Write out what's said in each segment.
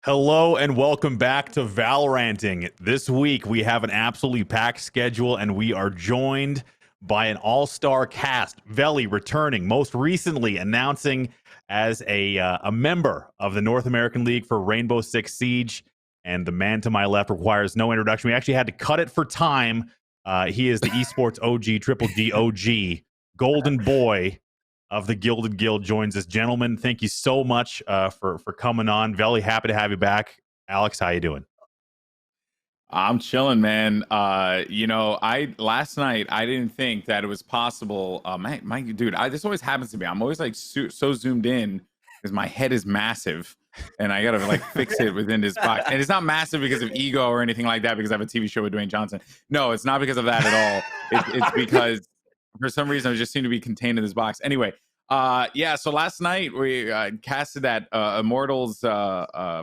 Hello and welcome back to Valoranting. This week we have an absolutely packed schedule and we are joined by an all-star cast. Velly returning, most recently announcing as a member of the North American League for Rainbow Six Siege. And the man to my left requires no introduction. We actually had to cut it for time. He is the esports OG, Triple G OG, Goldenboy of the Gilded Guild joins us. Gentlemen, thank you so much for coming on. Velly, happy to have you back. Alex, how you doing? I'm chilling, man. Last night I didn't think that it was possible. Dude, this always happens to me. I'm always like so zoomed in because my head is massive and I gotta like fix it within this box. And it's not massive because of ego or anything like that, because I have a TV show with Dwayne Johnson. No, it's not because of that at all. It's because for some reason I just seem to be contained in this box. Anyway, so last night we casted that Immortals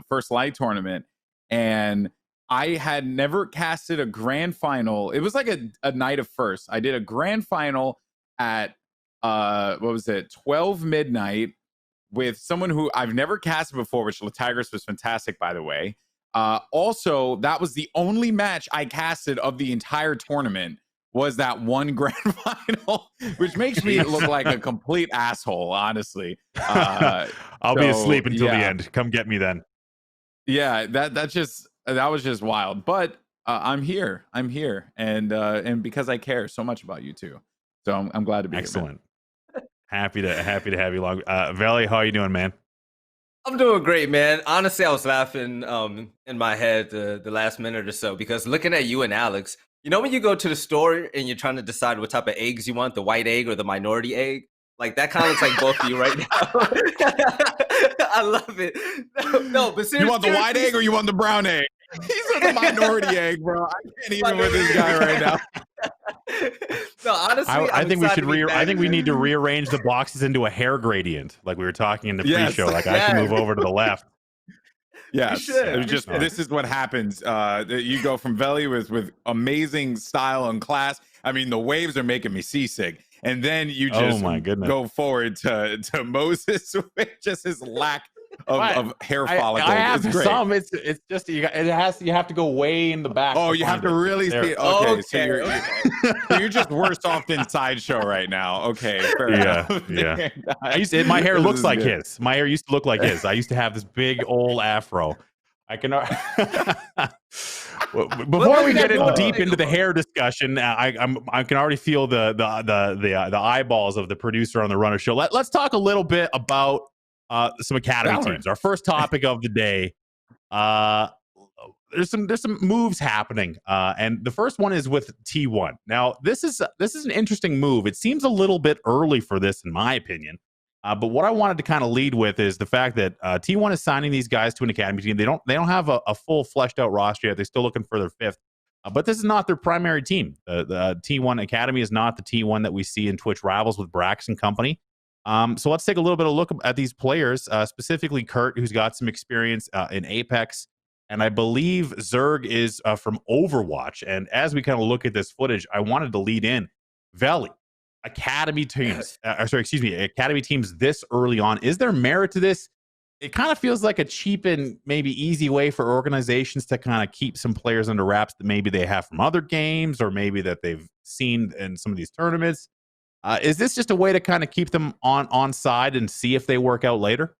First Light Tournament, and I had never casted a grand final. It was like a night of first. I did a grand final at 12 midnight with someone who I've never casted before, which Tigris was fantastic, by the way. Also, that was the only match I casted of the entire tournament, was that one grand final, which makes me look like a complete asshole, honestly. I'll be asleep until the end. Come get me then. Yeah, that was just wild. But I'm here, and because I care so much about you too, so I'm glad to be excellent. Here, happy to have you along. Velly, how are you doing, man? I'm doing great, man. Honestly, I was laughing in my head the last minute or so, because looking at you and Alex, you know, when you go to the store and you're trying to decide what type of eggs you want, the white egg or the minority egg, like that kind of looks like both of you right now. I love it. No, but seriously, you want the white egg or you want the brown egg? He's with the minority egg, bro. I can't even with this guy right now. No, honestly, I think we should I think we need to rearrange the boxes into a hair gradient, like we were talking in the pre-show. Like I can move over to the left. Yes, this is what happens. You go from Velly with amazing style and class. I mean, the waves are making me seasick, and then you just go forward to Moses with just his lack of hair follicles. I have some. It's just you have to go way in the back. Oh, you have to really see it. Okay, so you're just worse off than Sideshow right now. Okay, fair enough. Yeah. My hair looks like his. My hair used to look like his. I used to have this big old afro. I can. Before we get deep into the hair discussion, I can already feel the eyeballs of the producer on the Runner Show. Let's talk a little bit about some academy teams. Our first topic of the day. There's some moves happening, and the first one is with T1. Now, this is an interesting move. It seems a little bit early for this, in my opinion. But what I wanted to kind of lead with is the fact that T1 is signing these guys to an academy team. They don't have a full fleshed out roster yet. They're still looking for their fifth. But this is not their primary team. The T1 Academy is not the T1 that we see in Twitch Rivals with Brax and company. So let's take a little bit of a look at these players, specifically Kurt, who's got some experience in Apex. And I believe Zerg is from Overwatch. And as we kind of look at this footage, I wanted to lead in Velly. Academy teams, academy teams this early on. Is there merit to this? It kind of feels like a cheap and maybe easy way for organizations to kind of keep some players under wraps that maybe they have from other games or maybe that they've seen in some of these tournaments. Is this just a way to kind of keep them on side and see if they work out later?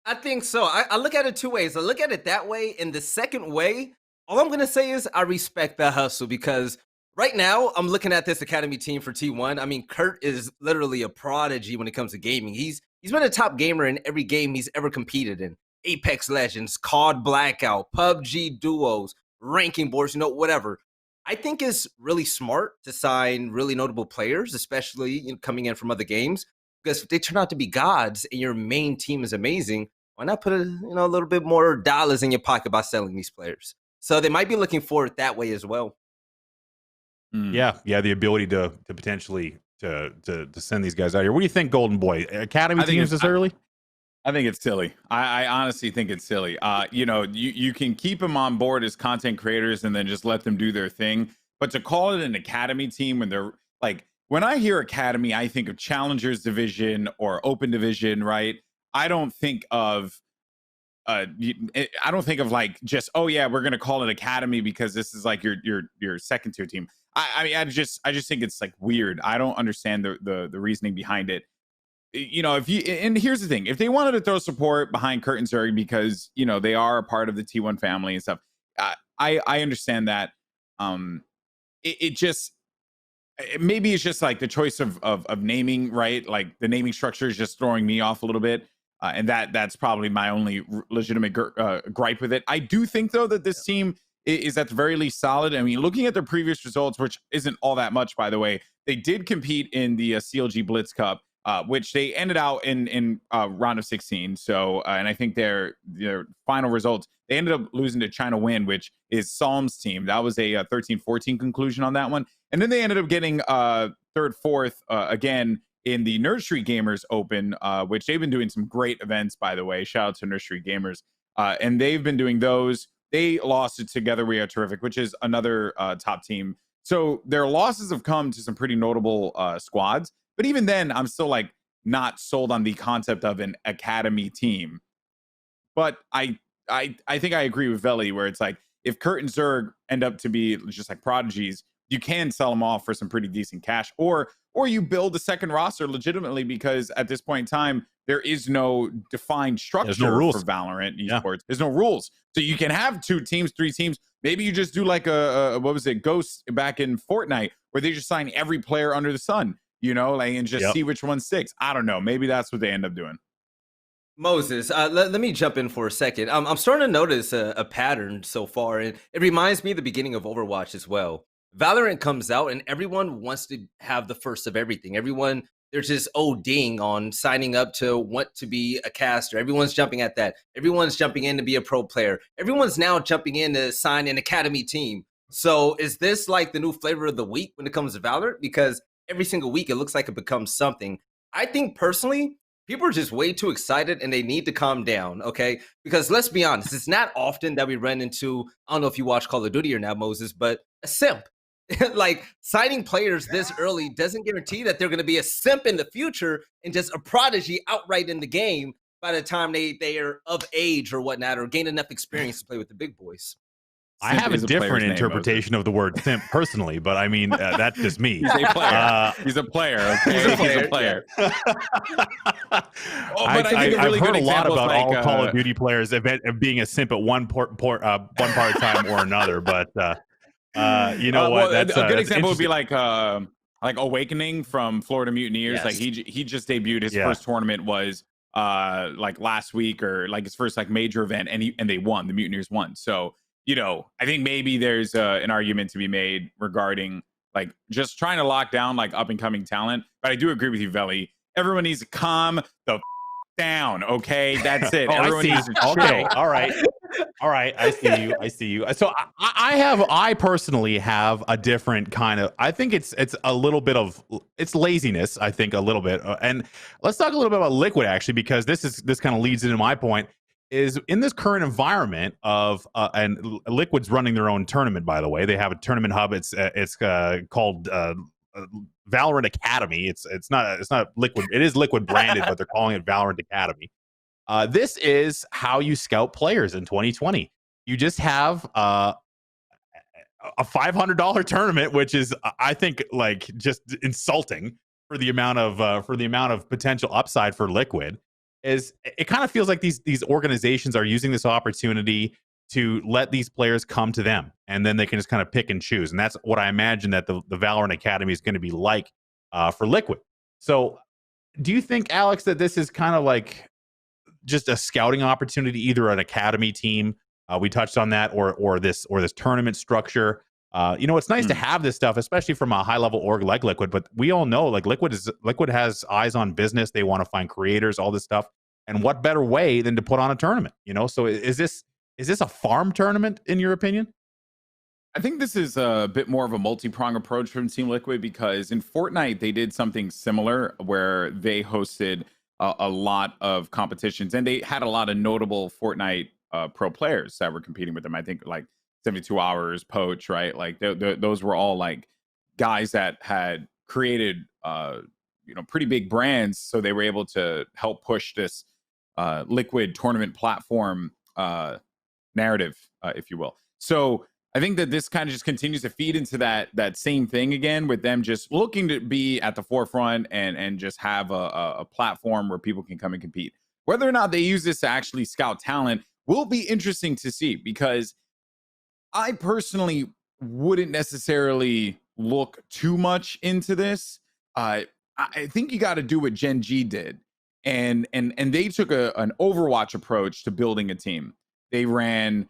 I think so. I look at it two ways. I look at it that way. And the second way, all I'm going to say is I respect the hustle, because right now I'm looking at this academy team for T1. I mean, Kurt is literally a prodigy when it comes to gaming. He's been a top gamer in every game he's ever competed in. Apex Legends, COD Blackout, PUBG Duos, ranking boards, whatever. I think it's really smart to sign really notable players, especially coming in from other games, because if they turn out to be gods and your main team is amazing, why not put a little bit more dollars in your pocket by selling these players? So they might be looking for it that way as well. Yeah, the ability to potentially to send these guys out here. What do you think, Goldenboy? Academy teams this early? I think it's silly. I honestly think it's silly. You can keep them on board as content creators and then just let them do their thing. But to call it an academy team when they're like, when I hear academy, I think of Challengers Division or Open Division, right? I don't think of I don't think of like just, oh yeah, we're gonna call it academy because this is like your second tier team. I mean, I just think it's like weird. I don't understand the reasoning behind it. You know, and here's the thing, if they wanted to throw support behind Kurt and Zerg because, you know, they are a part of the T1 family and stuff, I understand that. It just, maybe it's just like the choice of naming, right? Like the naming structure is just throwing me off a little bit. And that's probably my only legitimate gripe with it. I do think, though, that this team is at the very least solid. I mean, looking at their previous results, which isn't all that much, by the way, they did compete in the CLG Blitz Cup, which they ended out in round of 16. So, and I think their final results, they ended up losing to China Win, which is Psalm's team. That was a 13-14 conclusion on that one. And then they ended up getting third, fourth again in the Nerd Street Gamers Open, which they've been doing some great events, by the way. Shout out to Nerd Street Gamers. And they've been doing those. They lost it Together We Are Terrific, which is another top team. So their losses have come to some pretty notable squads. But even then, I'm still like not sold on the concept of an academy team. But I think I agree with Velly, where it's like, if Kurt and Zerg end up to be just like prodigies, you can sell them off for some pretty decent cash, or you build a second roster legitimately, because at this point in time, there is no defined structure for Valorant esports. Yeah. There's no rules. So you can have 2 teams, 3 teams. Maybe you just do like a what was it, Ghost back in Fortnite, where they just sign every player under the sun, you know, like, and just see which one sticks. I don't know. Maybe that's what they end up doing. Moses, let me jump in for a second. I'm starting to notice a pattern so far, and it reminds me of the beginning of Overwatch as well. Valorant comes out and everyone wants to have the first of everything. Everyone, they're just ODing on signing up to want to be a caster. Everyone's jumping at that. Everyone's jumping in to be a pro player. Everyone's now jumping in to sign an academy team. So is this like the new flavor of the week when it comes to Valorant? Because every single week it looks like it becomes something. I think personally, people are just way too excited and they need to calm down, okay? Because let's be honest, it's not often that we run into, I don't know if you watch Call of Duty or not, Moses, but a simp. Like, signing players this early doesn't guarantee that they're going to be a simp in the future and just a prodigy outright in the game by the time they are of age or whatnot, or gain enough experience to play with the big boys. I have a different interpretation of the word simp personally, but I mean, that's just me. He's a player. He's a player. Okay? He's a player. I've heard a lot about like, all Call of Duty players being a simp at one part of time or another, but you know what? That's a good example would be like Awakening from Florida Mutineers. Yes. Like he just debuted. His first tournament was like last week, or like his first like major event, and they won. The Mutineers won. So, you know, I think maybe there's an argument to be made regarding like just trying to lock down like up and coming talent. But I do agree with you, Velly. Everyone needs to calm the down. Okay, that's it. Everyone needs to chill. Okay, all right. I see you. So I personally have a different kind of, I think it's a little bit of, it's laziness, I think, a little bit. And let's talk a little bit about Liquid, actually, because this kind of leads into my point. Is in this current environment of and Liquid's running their own tournament, by the way. They have a tournament hub. It's called Valorant Academy. It's not Liquid. It is Liquid branded, but they're calling it Valorant Academy. This is how you scout players in 2020. You just have a $500 tournament, which is, I think, like just insulting for the amount of potential upside for Liquid. Is it kind of feels like these organizations are using this opportunity to let these players come to them, and then they can just kind of pick and choose. And that's what I imagine that the Valorant Academy is going to be like for Liquid. So do you think, Alex, that this is kind of like just a scouting opportunity, either an academy team, we touched on that, or this tournament structure? You know, it's nice to have this stuff, especially from a high level org like Liquid, but we all know like Liquid has eyes on business. They want to find creators, all this stuff. And what better way than to put on a tournament, you know? So is this a farm tournament in your opinion? I think this is a bit more of a multi-pronged approach from Team Liquid, because in Fortnite, they did something similar where they hosted a lot of competitions, and they had a lot of notable Fortnite pro players that were competing with them. I think like 72 Hours, Poach, right? Like those were all like guys that had created, pretty big brands. So they were able to help push this Liquid tournament platform narrative, if you will. So I think that this kind of just continues to feed into that same thing again, with them just looking to be at the forefront and just have a platform where people can come and compete. Whether or not they use this to actually scout talent will be interesting to see, because I personally wouldn't necessarily look too much into this. I think you got to do what Gen G did, and they took an Overwatch approach to building a team. They ran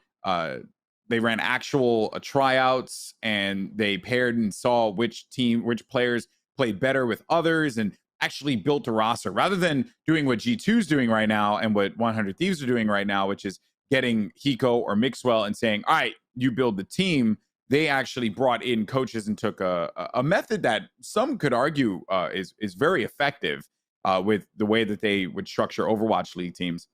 actual tryouts, and they paired and saw which players played better with others, and actually built a roster, rather than doing what G2's doing right now and what 100 Thieves are doing right now, which is getting Hiko or Mixwell and saying, all right, you build the team. They actually brought in coaches and took a method that some could argue is very effective with the way that they would structure Overwatch League teams,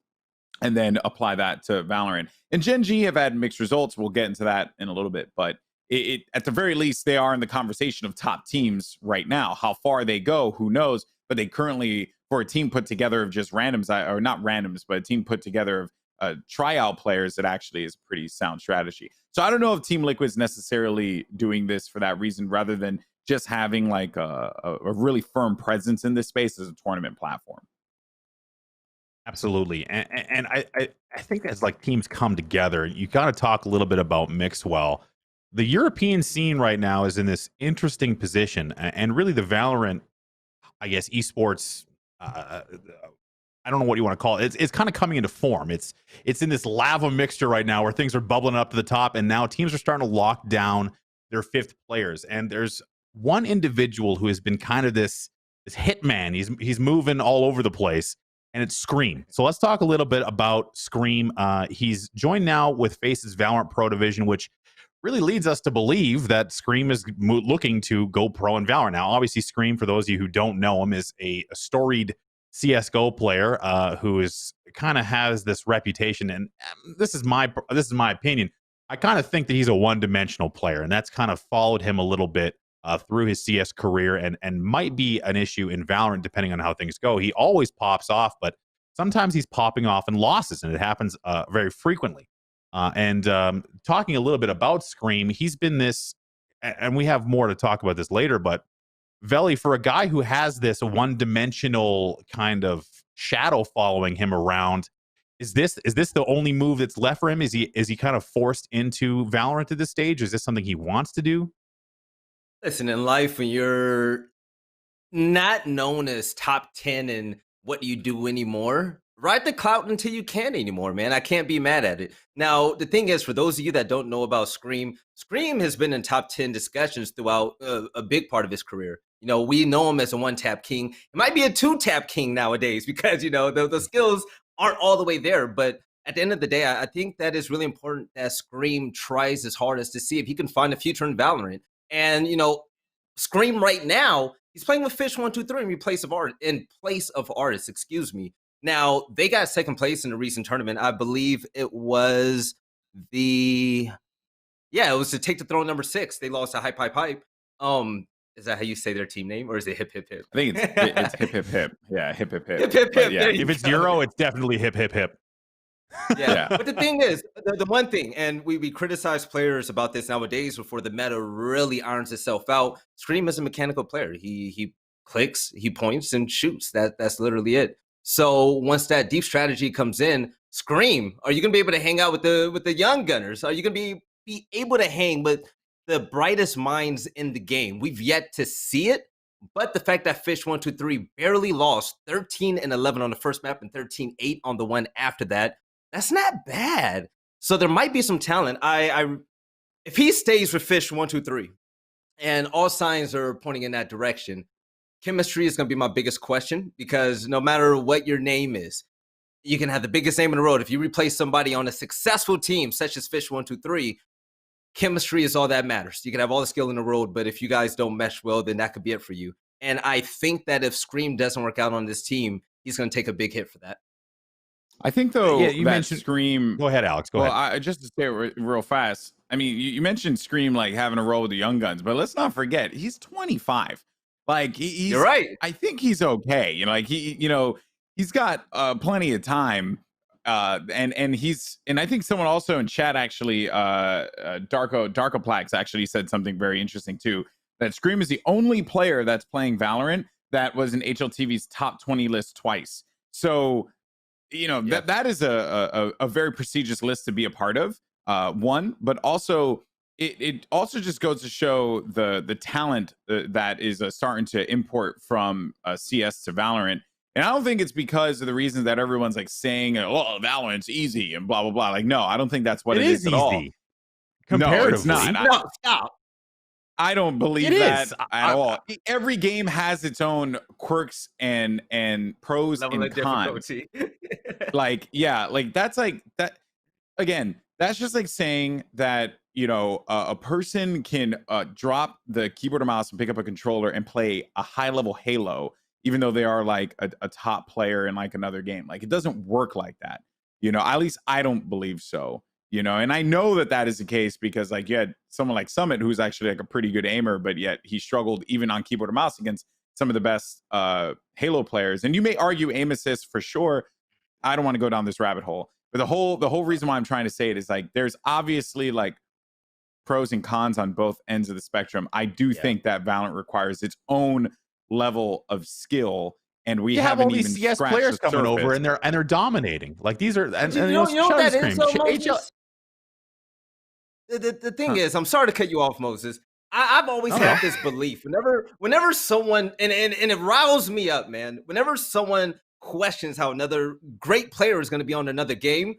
and then apply that to Valorant. And Gen G have had mixed results. We'll get into that in a little bit, but it at the very least, they are in the conversation of top teams right now. How far they go, who knows? But they currently, for a team put together of just randoms, or not randoms, but a team put together of tryout players, that actually is a pretty sound strategy. So I don't know if Team Liquid's necessarily doing this for that reason, rather than just having like a really firm presence in this space as a tournament platform. Absolutely. And I think as like teams come together, you got to talk a little bit about Mixwell. The European scene right now is in this interesting position, and really the Valorant, I guess, esports, I don't know what you want to call it. It's kind of coming into form. It's in this lava mixture right now where things are bubbling up to the top, and now teams are starting to lock down their fifth players. And there's one individual who has been kind of this hitman. He's moving all over the place, and it's Scream. So let's talk a little bit about Scream. He's joined now with Face's Valorant Pro division, which really leads us to believe that Scream is looking to go pro in Valorant. Now, obviously, Scream, for those of you who don't know him, is a storied CS:GO player who is kind of has this reputation, and this is my opinion. I kind of think that he's a one-dimensional player, and that's kind of followed him a little bit through his CS career, and might be an issue in Valorant depending on how things go. He always pops off, but sometimes he's popping off in losses, and it happens very frequently. And talking a little bit about Scream, he's been this, and we have more to talk about this later, but Velly, for a guy who has this one-dimensional kind of shadow following him around, is this the only move that's left for him? Is he kind of forced into Valorant at this stage? Is this something he wants to do? Listen, in life, when you're not known as top 10 in what you do anymore, ride the clout until you can't anymore, man. I can't be mad at it. Now, the thing is, for those of you that don't know about Scream, Scream has been in top 10 discussions throughout a big part of his career. You know, we know him as a one-tap king. It might be a two-tap king nowadays because, you know, the skills aren't all the way there. But at the end of the day, I think that is really important that Scream tries his hardest to see if he can find a future in Valorant. And, you know, Scream right now, he's playing with Fish123 in place of Artist, excuse me. Now, they got second place in a recent tournament. I believe it was it was to Take the Throne number 6. They lost to Hype Hype Hype. Is that how you say their team name, or is it Hip Hip Hip? I think it's Hip Hip Hip. Yeah, Hip Hip Hip. Hip Hip Hip. Yeah. If it's Euro, it's definitely Hip Hip Hip. Yeah. But the thing is, the one thing, and we criticize players about this nowadays before the meta really irons itself out. Scream is a mechanical player. He clicks, he points, and shoots. That's literally it. So once that deep strategy comes in, Scream, are you gonna be able to hang out with the young gunners? Are you gonna be able to hang with the brightest minds in the game? We've yet to see it, but the fact that Fish123 barely lost 13-11 on the first map and 13-8 on the one after that, that's not bad. So there might be some talent. If he stays with Fish123, and all signs are pointing in that direction, chemistry is going to be my biggest question, because no matter what your name is, you can have the biggest name in the world. If you replace somebody on a successful team, such as Fish123, chemistry is all that matters. You can have all the skill in the world, but if you guys don't mesh well, then that could be it for you. And I think that if Scream doesn't work out on this team, he's going to take a big hit for that. I think, though, you mentioned Scream. Go ahead, Alex. Go ahead. Just to say it real fast. I mean, you mentioned Scream like having a role with the young guns, but let's not forget he's 25. Like he's, you're right. I think he's okay. You know, like he's got plenty of time. and I think someone also in chat actually, Darkoplax actually said something very interesting too. That Scream is the only player that's playing Valorant that was in HLTV's top 20 list twice. So, you know, that is a very prestigious list to be a part of. One, but also it also just goes to show the talent that is starting to import from CS to Valorant. And I don't think it's because of the reasons that everyone's like saying, oh, Valorant's easy and blah, blah, blah. Like, no, I don't think that's what it is at all. No, it's not. No, stop. I don't believe that at all. Every game has its own quirks and pros and cons. Like, yeah, like that's like that. Again, that's just like saying that, you know, a person can drop the keyboard or mouse and pick up a controller and play a high level Halo, even though they are like a top player in like another game. Like, it doesn't work like that. You know, at least I don't believe so. You know, and I know that that is the case because like you had someone like Summit who's actually like a pretty good aimer, but yet he struggled even on keyboard or mouse against some of the best Halo players. And you may argue aim assist for sure. I don't want to go down this rabbit hole, but the whole reason why I'm trying to say it is like there's obviously like pros and cons on both ends of the spectrum. I do think that Valorant requires its own level of skill. And we have all even these CS players coming over and they're dominating. Like these are and you know what that is, Moses? The thing is, I'm sorry to cut you off, Moses. I've always had this belief. Whenever someone and it riles me up, man. Whenever someone questions how another great player is going to be on another game,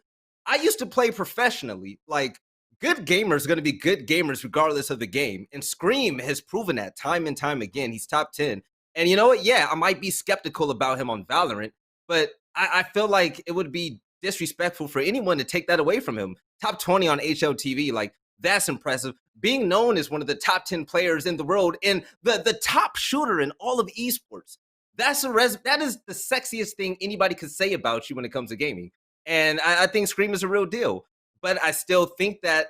I used to play professionally. Like, good gamers are going to be good gamers regardless of the game. And Scream has proven that time and time again. He's top 10. And you know what? Yeah, I might be skeptical about him on Valorant, but I feel like it would be disrespectful for anyone to take that away from him. Top 20 on HLTV, like, that's impressive. Being known as one of the top 10 players in the world and the top shooter in all of esports. That is the sexiest thing anybody could say about you when it comes to gaming. And I think Scream is a real deal. But I still think that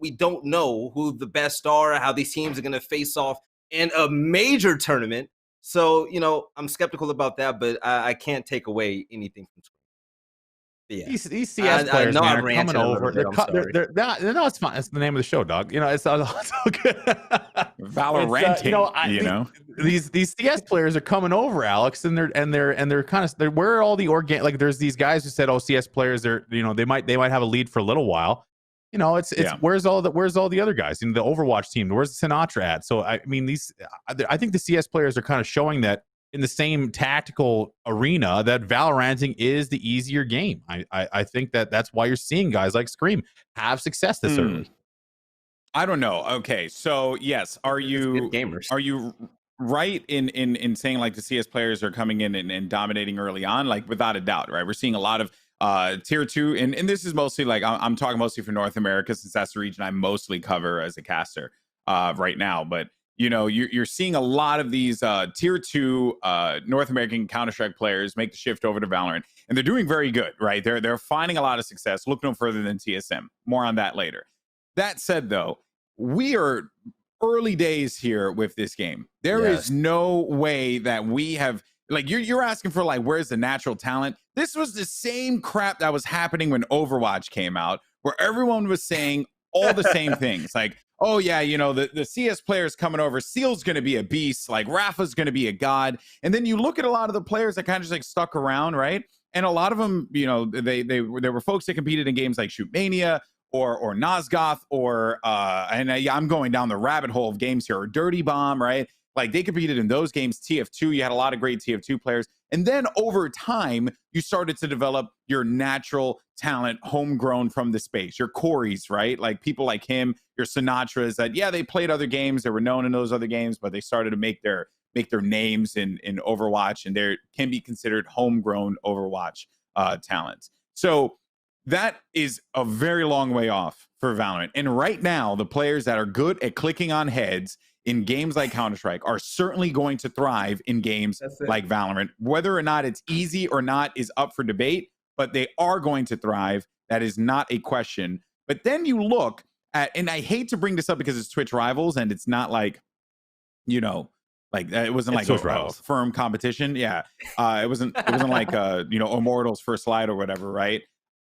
we don't know who the best are, how these teams are going to face off in a major tournament. So, you know, I'm skeptical about that, but I can't take away anything from Scream. Yeah. These CS players man, are coming over. No, it's fine. It's the name of the show, dog. You know, it's all good. Valoranting. These CS players are coming over, Alex, and they're kind of where are all the organic? Like, there's these guys who said, oh, CS players, they might have a lead for a little while. You know, it's where's all the other guys? You know, the Overwatch team, where's Sinatra at? So I mean, I think the CS players are kind of showing that in the same tactical arena that Valoranting is the easier game. I think that's why you're seeing guys like Scream have success this early. I don't know. Okay, so yes, are you right in saying like the CS players are coming in and dominating early on? Like, without a doubt, right? We're seeing a lot of tier 2, and this is mostly like I'm talking mostly for North America, since that's the region I mostly cover as a caster right now. But you know, you're seeing a lot of these tier 2 North American Counter-Strike players make the shift over to Valorant, and they're doing very good, right? They're finding a lot of success. Look no further than TSM. More on that later. That said, though, we are early days here with this game. There is no way that we have. Like, you're asking for like, where's the natural talent? This was the same crap that was happening when Overwatch came out, where everyone was saying all the same things. Like, oh yeah, you know, the CS players coming over, Seal's going to be a beast, like Rafa's going to be a god. And then you look at a lot of the players that kind of just like stuck around, right? And a lot of them, you know, there were folks that competed in games like Shootmania or Nosgoth I'm going down the rabbit hole of games here, or Dirty Bomb, right? Like, they competed in those games. TF2, you had a lot of great TF2 players. And then over time, you started to develop your natural talent, homegrown from the space. Your Corys, right? Like, people like him, your Sinatras that, yeah, they played other games. They were known in those other games, but they started to make their names in Overwatch, and they can be considered homegrown Overwatch talents. So that is a very long way off for Valorant. And right now, the players that are good at clicking on heads in games like Counter-Strike are certainly going to thrive in games like Valorant. Whether or not it's easy or not is up for debate, but they are going to thrive. That is not a question. But then you look at, and I hate to bring this up because it's Twitch Rivals, and it's not like, you know, Like it wasn't like Twitch a rivals. firm competition. Yeah, it wasn't like Immortals First Light or whatever, right?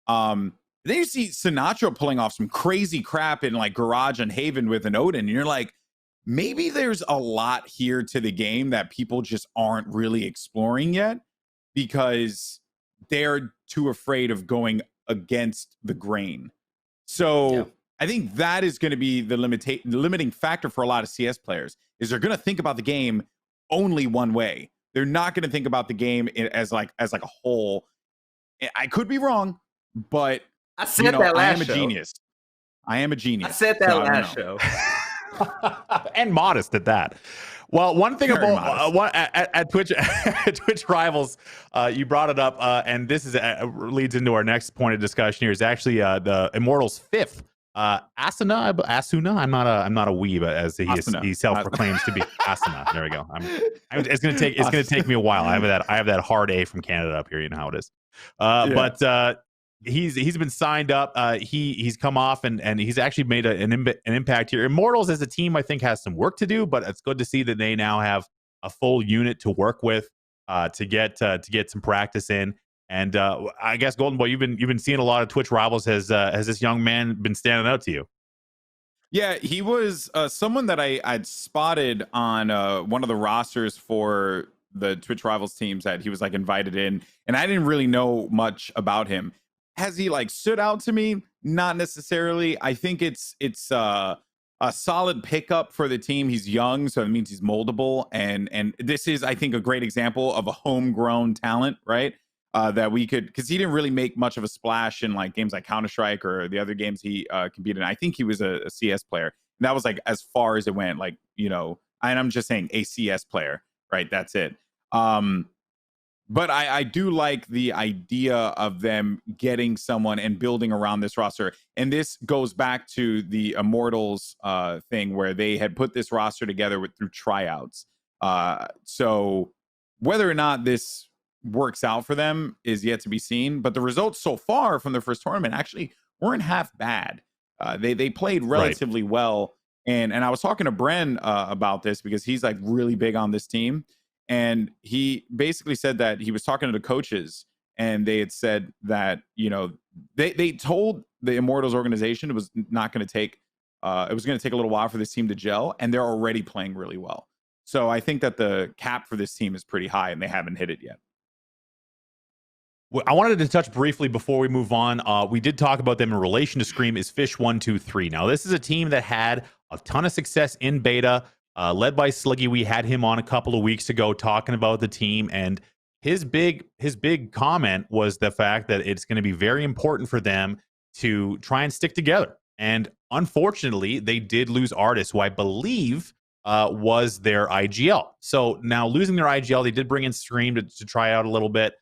Then you see Sinatraa pulling off some crazy crap in like Garage and Haven with an Odin, and you're like, maybe there's a lot here to the game that people just aren't really exploring yet because they're too afraid of going against the grain. So I think that is going to be the limiting factor for a lot of CS players, is they're going to think about the game only one way. They're not going to think about the game as like a whole. I could be wrong, but I said that last I am a show. genius. I am a genius. I said that last show. And modest at that. Well, one thing about at Twitch Twitch Rivals, you brought it up, and this is leads into our next point of discussion here. Is actually the Immortals' fifth Asuna. I'm not a weeb, as he self-proclaims to be. Asuna. There we go. It's gonna take me a while. I have that hard A from Canada up here. You know how it is. But he's been signed up. He's come off and he's actually made an impact here. Immortals as a team, I think, has some work to do, but it's good to see that they now have a full unit to work with to get some practice in. And I guess Goldenboy, you've been seeing a lot of Twitch Rivals. Has this young man been standing out to you? Yeah, he was someone that I'd spotted on one of the rosters for the Twitch Rivals teams that he was like invited in, and I didn't really know much about him. Has he like stood out to me? Not necessarily. I think it's a solid pickup for the team. He's young, so it means he's moldable, and this is, I think, a great example of a homegrown talent, right? That we could, because he didn't really make much of a splash in like games like Counter-Strike or the other games he competed in. I think he was a CS player, and that was like as far as it went. Like, and I'm just saying a CS player, right? That's it. But I do like the idea of them getting someone and building around this roster. And this goes back to the Immortals thing where they had put this roster together through tryouts. So whether or not this works out for them is yet to be seen. But the results so far from their first tournament actually weren't half bad. They played relatively well. And I was talking to Bren about this because he's like really big on this team. And he basically said that he was talking to the coaches and they had said that, they told the Immortals organization it was not going to take, it was going to take a little while for this team to gel, and they're already playing really well. So I think that the cap for this team is pretty high and they haven't hit it yet. I wanted to touch briefly before we move on. We did talk about them in relation to Scream is Fish123. Now, this is a team that had a ton of success in beta. Led by Sliggy. We had him on a couple of weeks ago talking about the team, and his big comment was the fact that it's going to be very important for them to try and stick together. And unfortunately, they did lose Artis, who I believe was their IGL. So now losing their IGL, they did bring in Scream to try out a little bit.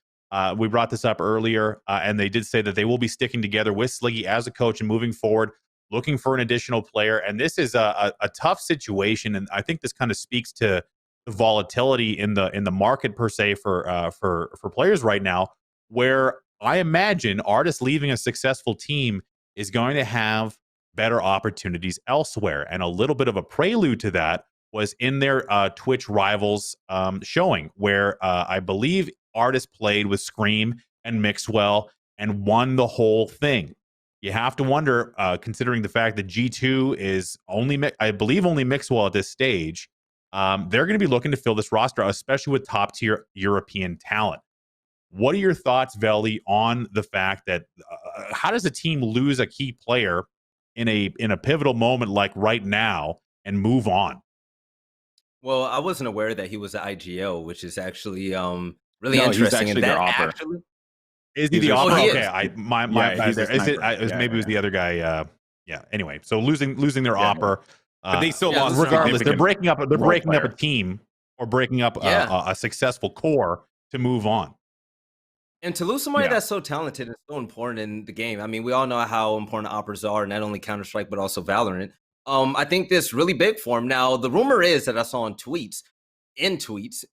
We brought this up earlier, and they did say that they will be sticking together with Sliggy as a coach and moving forward, looking for an additional player. And this is a tough situation, and I think this kind of speaks to the volatility in the market per se for players right now, where I imagine Artis leaving a successful team is going to have better opportunities elsewhere. And a little bit of a prelude to that was in their Twitch Rivals showing, where I believe Artis played with Scream and Mixwell and won the whole thing. You have to wonder, considering the fact that G2 is I believe only Mixwell at this stage, they're going to be looking to fill this roster, especially with top-tier European talent. What are your thoughts, Velly, on the fact that how does a team lose a key player in a pivotal moment like right now and move on? Well, I wasn't aware that he was an IGL, which is actually really interesting. He's actually their opera. Is he the opera? Okay, maybe it was the other guy. Anyway, so losing their opera, but they still lost. Regardless, they're breaking up. They're breaking up a team or breaking up a successful core to move on. And to lose somebody that's so talented is so important in the game. I mean, we all know how important operas are, not only Counter-Strike but also Valorant. I think this really big for him. Now, the rumor is that I saw in tweets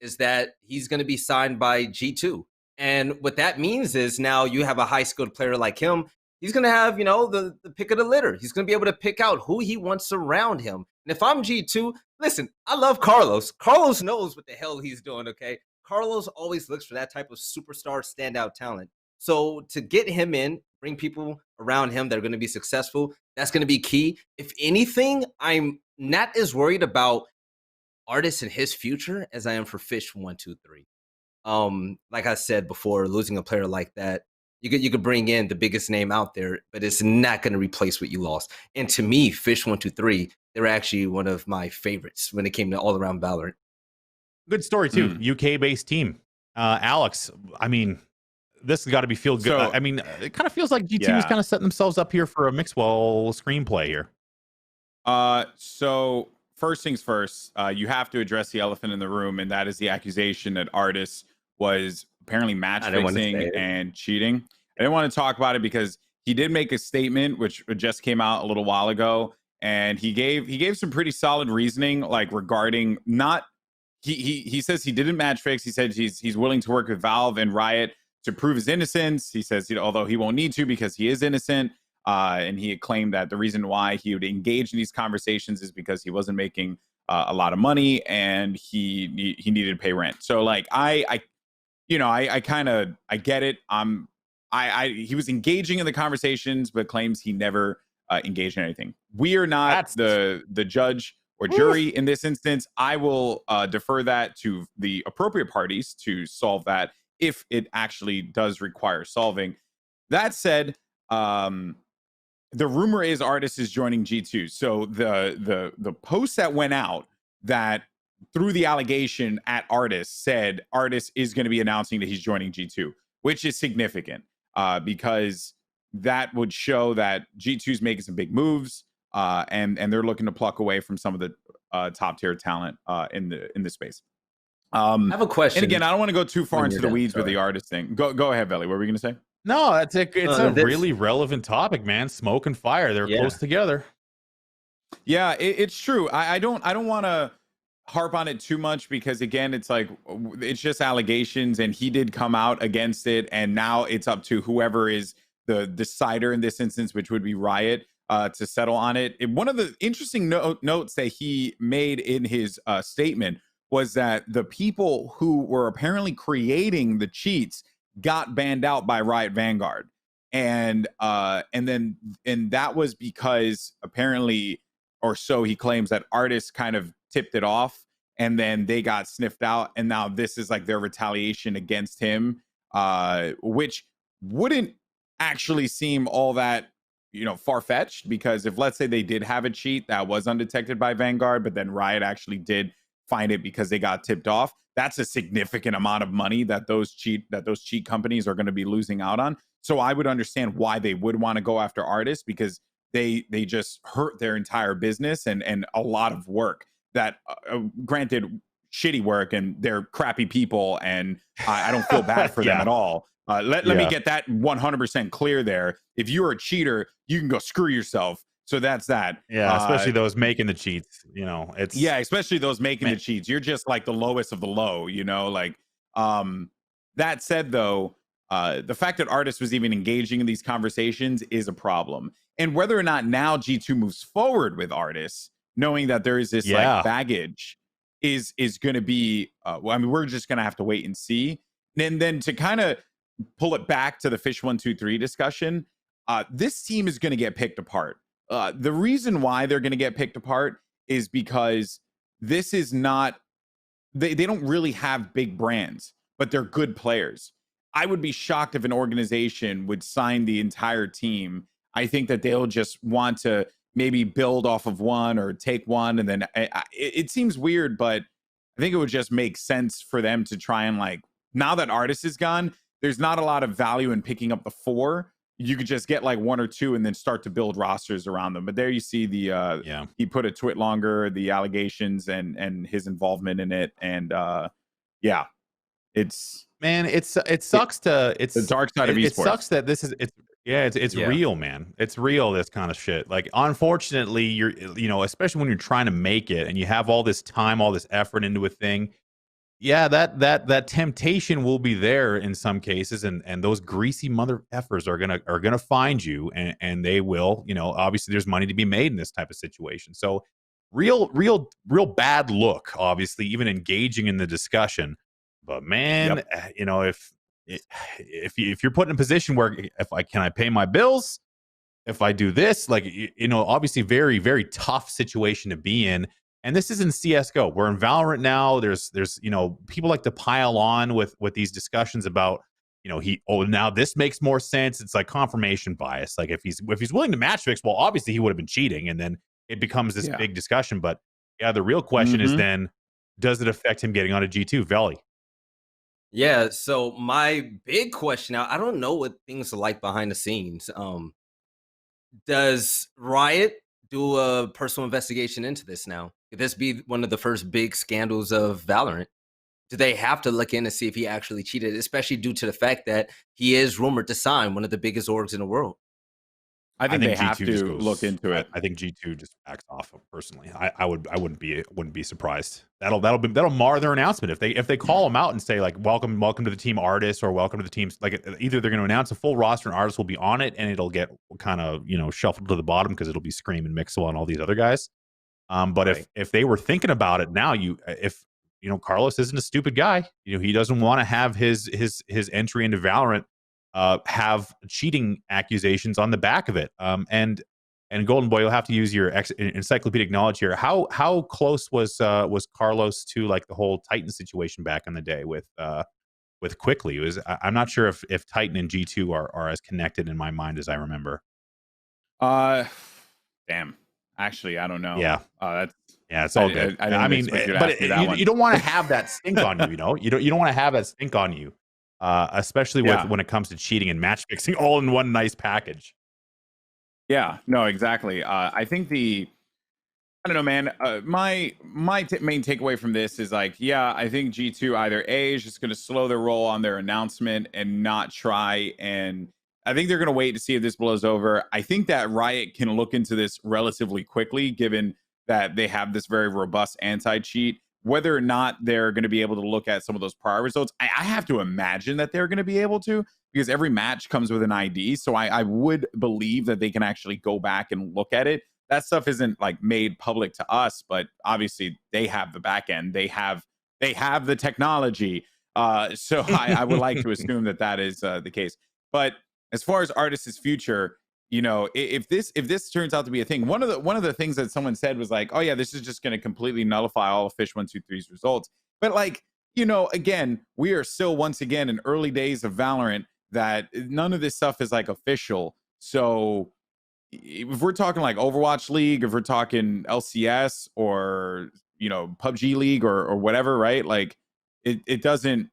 is that he's going to be signed by G2. And what that means is now you have a high-skilled player like him. He's going to have, the pick of the litter. He's going to be able to pick out who he wants around him. And if I'm G2, listen, I love Carlos. Carlos knows what the hell he's doing, okay? Carlos always looks for that type of superstar standout talent. So to get him in, bring people around him that are going to be successful, that's going to be key. If anything, I'm not as worried about Artist and his future as I am for Fish 123. Like I said before, losing a player like that, you could bring in the biggest name out there, but it's not going to replace what you lost. And to me, Fish 123, they're actually one of my favorites when it came to all around Valorant. Good story too. UK based team. Alex, I mean, this has got to be feel good. So, I mean, it kind of feels like G2 is kind of setting themselves up here for a Mixwell screenplay here. So first things first, you have to address the elephant in the room, and that is the accusation that Artis was apparently match fixing and cheating. I didn't want to talk about it because he did make a statement which just came out a little while ago, and he gave some pretty solid reasoning, like regarding not he says he didn't match fix. He said he's willing to work with Valve and Riot to prove his innocence. He says, although he won't need to because he is innocent. And he had claimed that the reason why he would engage in these conversations is because he wasn't making a lot of money and he needed to pay rent. So like I get it. He was engaging in the conversations, but claims he never engaged in anything. We are not the judge or jury in this instance. I will defer that to the appropriate parties to solve that if it actually does require solving. That said, the rumor is Artis is joining G2. So the post that went out that through the allegation at Artis said Artis is going to be announcing that he's joining G2, which is significant because that would show that G2's making some big moves and they're looking to pluck away from some of the top tier talent in the space. I have a question. And again, I don't want to go too far into the weeds with the Artis thing. Go ahead, Velly. What were we going to say? No, it's a really relevant topic, man. Smoke and fire, they're close together. Yeah, it's true. I don't want to harp on it too much because again, it's like it's just allegations, and he did come out against it, and now it's up to whoever is the decider in this instance, which would be Riot, to settle on it. One of the interesting notes that he made in his statement was that the people who were apparently creating the cheats got banned out by Riot Vanguard, and that was because apparently, or so he claims, that Artis kind of tipped it off, and then they got sniffed out, and now this is like their retaliation against him, which wouldn't actually seem all that far-fetched, because if let's say they did have a cheat that was undetected by Vanguard, but then Riot actually did find it because they got tipped off, that's a significant amount of money that those cheat companies are going to be losing out on. So I would understand why they would want to go after Artis, because they just hurt their entire business and a lot of work that granted shitty work, and they're crappy people, and I don't feel bad for them at all. Let me get that 100% clear there. If you're a cheater, you can go screw yourself. So that's that. Yeah, especially those making the cheats. Especially those making the cheats. You're just like the lowest of the low. That said, though, the fact that Artis was even engaging in these conversations is a problem. And whether or not now G2 moves forward with Artis, knowing that there is this like baggage, is going to be. We're just going to have to wait and see. And then to kind of pull it back to the Fish 123 discussion, this team is going to get picked apart. The reason why they're going to get picked apart is because this is not, they don't really have big brands, but they're good players. I would be shocked if an organization would sign the entire team. I think that they'll just want to maybe build off of one or take one. And then it seems weird, but I think it would just make sense for them to try and, like, now that Artis is gone, there's not a lot of value in picking up the 4. You could just get like 1 or 2 and then start to build rosters around them. But there you see the he put it twit longer, the allegations and his involvement in it. And it's sucks to it's the dark side of esports. It sucks that this is it's real, man. It's real, this kind of shit. Like, unfortunately, you're especially when you're trying to make it and you have all this time, all this effort into a thing. Yeah, that temptation will be there in some cases, and those greasy mother effers are gonna find you, and they will, obviously there's money to be made in this type of situation. So real bad look, obviously, even engaging in the discussion. But man, you know, if you're put in a position where can I pay my bills? If I do this, like, you know, obviously very, very tough situation to be in. And this is in CSGO. We're in Valorant now. There's, you know, people like to pile on with these discussions about, you know, now this makes more sense. It's like confirmation bias. Like if he's willing to match fix, well, obviously he would have been cheating. And then it becomes this big discussion. But yeah, the real question is then, does it affect him getting on a G2? Velly? Yeah, so my big question now, I don't know what things are like behind the scenes. Does Riot do a personal investigation into this now? Could this be one of the first big scandals of Valorant? Do they have to look in to see if he actually cheated, especially due to the fact that he is rumored to sign one of the biggest orgs in the world? I think they have to look into it. I think G2 just backs off. Personally, I wouldn't be surprised. That'll mar their announcement if they call them out and say like welcome to the team artists or welcome to the teams. Like either they're going to announce a full roster and artists will be on it and it'll get kind of, you know, shuffled to the bottom because it'll be Scream and Mixwell and all these other guys. But if they were thinking about it now, if you know, Carlos isn't a stupid guy. You know, he doesn't want to have his entry into Valorant have cheating accusations on the back of it. And Goldenboy, you'll have to use your encyclopedic knowledge here. How close was Carlos to like the whole Titan situation back in the day with Quickly? I'm not sure if Titan and G2 are as connected in my mind as I remember. Damn. Actually, I don't know. Yeah. Yeah, it's all good. I mean, but you don't want to have that stink on you. You know, you don't want to have that stink on you. Especially when it comes to cheating and match fixing all in one nice package. Yeah, no, exactly. I think I don't know, man. My main takeaway from this is like, yeah, I think G2 either A is just going to slow their roll on their announcement and not try, and I think they're going to wait to see if this blows over. I think that Riot can look into this relatively quickly, given that they have this very robust anti-cheat. Whether or not they're going to be able to look at some of those prior results, I have to imagine that they're going to be able to, because every match comes with an ID. So I would believe that they can actually go back and look at it. That stuff isn't like made public to us, but obviously they have the back end. They have the technology. So I would like to assume that is the case. But as far as Artist's future, you know, if this turns out to be a thing, one of the things that someone said was like, oh yeah, this is just going to completely nullify all of Fish123's results. But like, you know, again, we are still once again in early days of Valorant, that none of this stuff is like official. So if we're talking like Overwatch League, if we're talking LCS or, you know, PUBG League or whatever, right? Like it doesn't,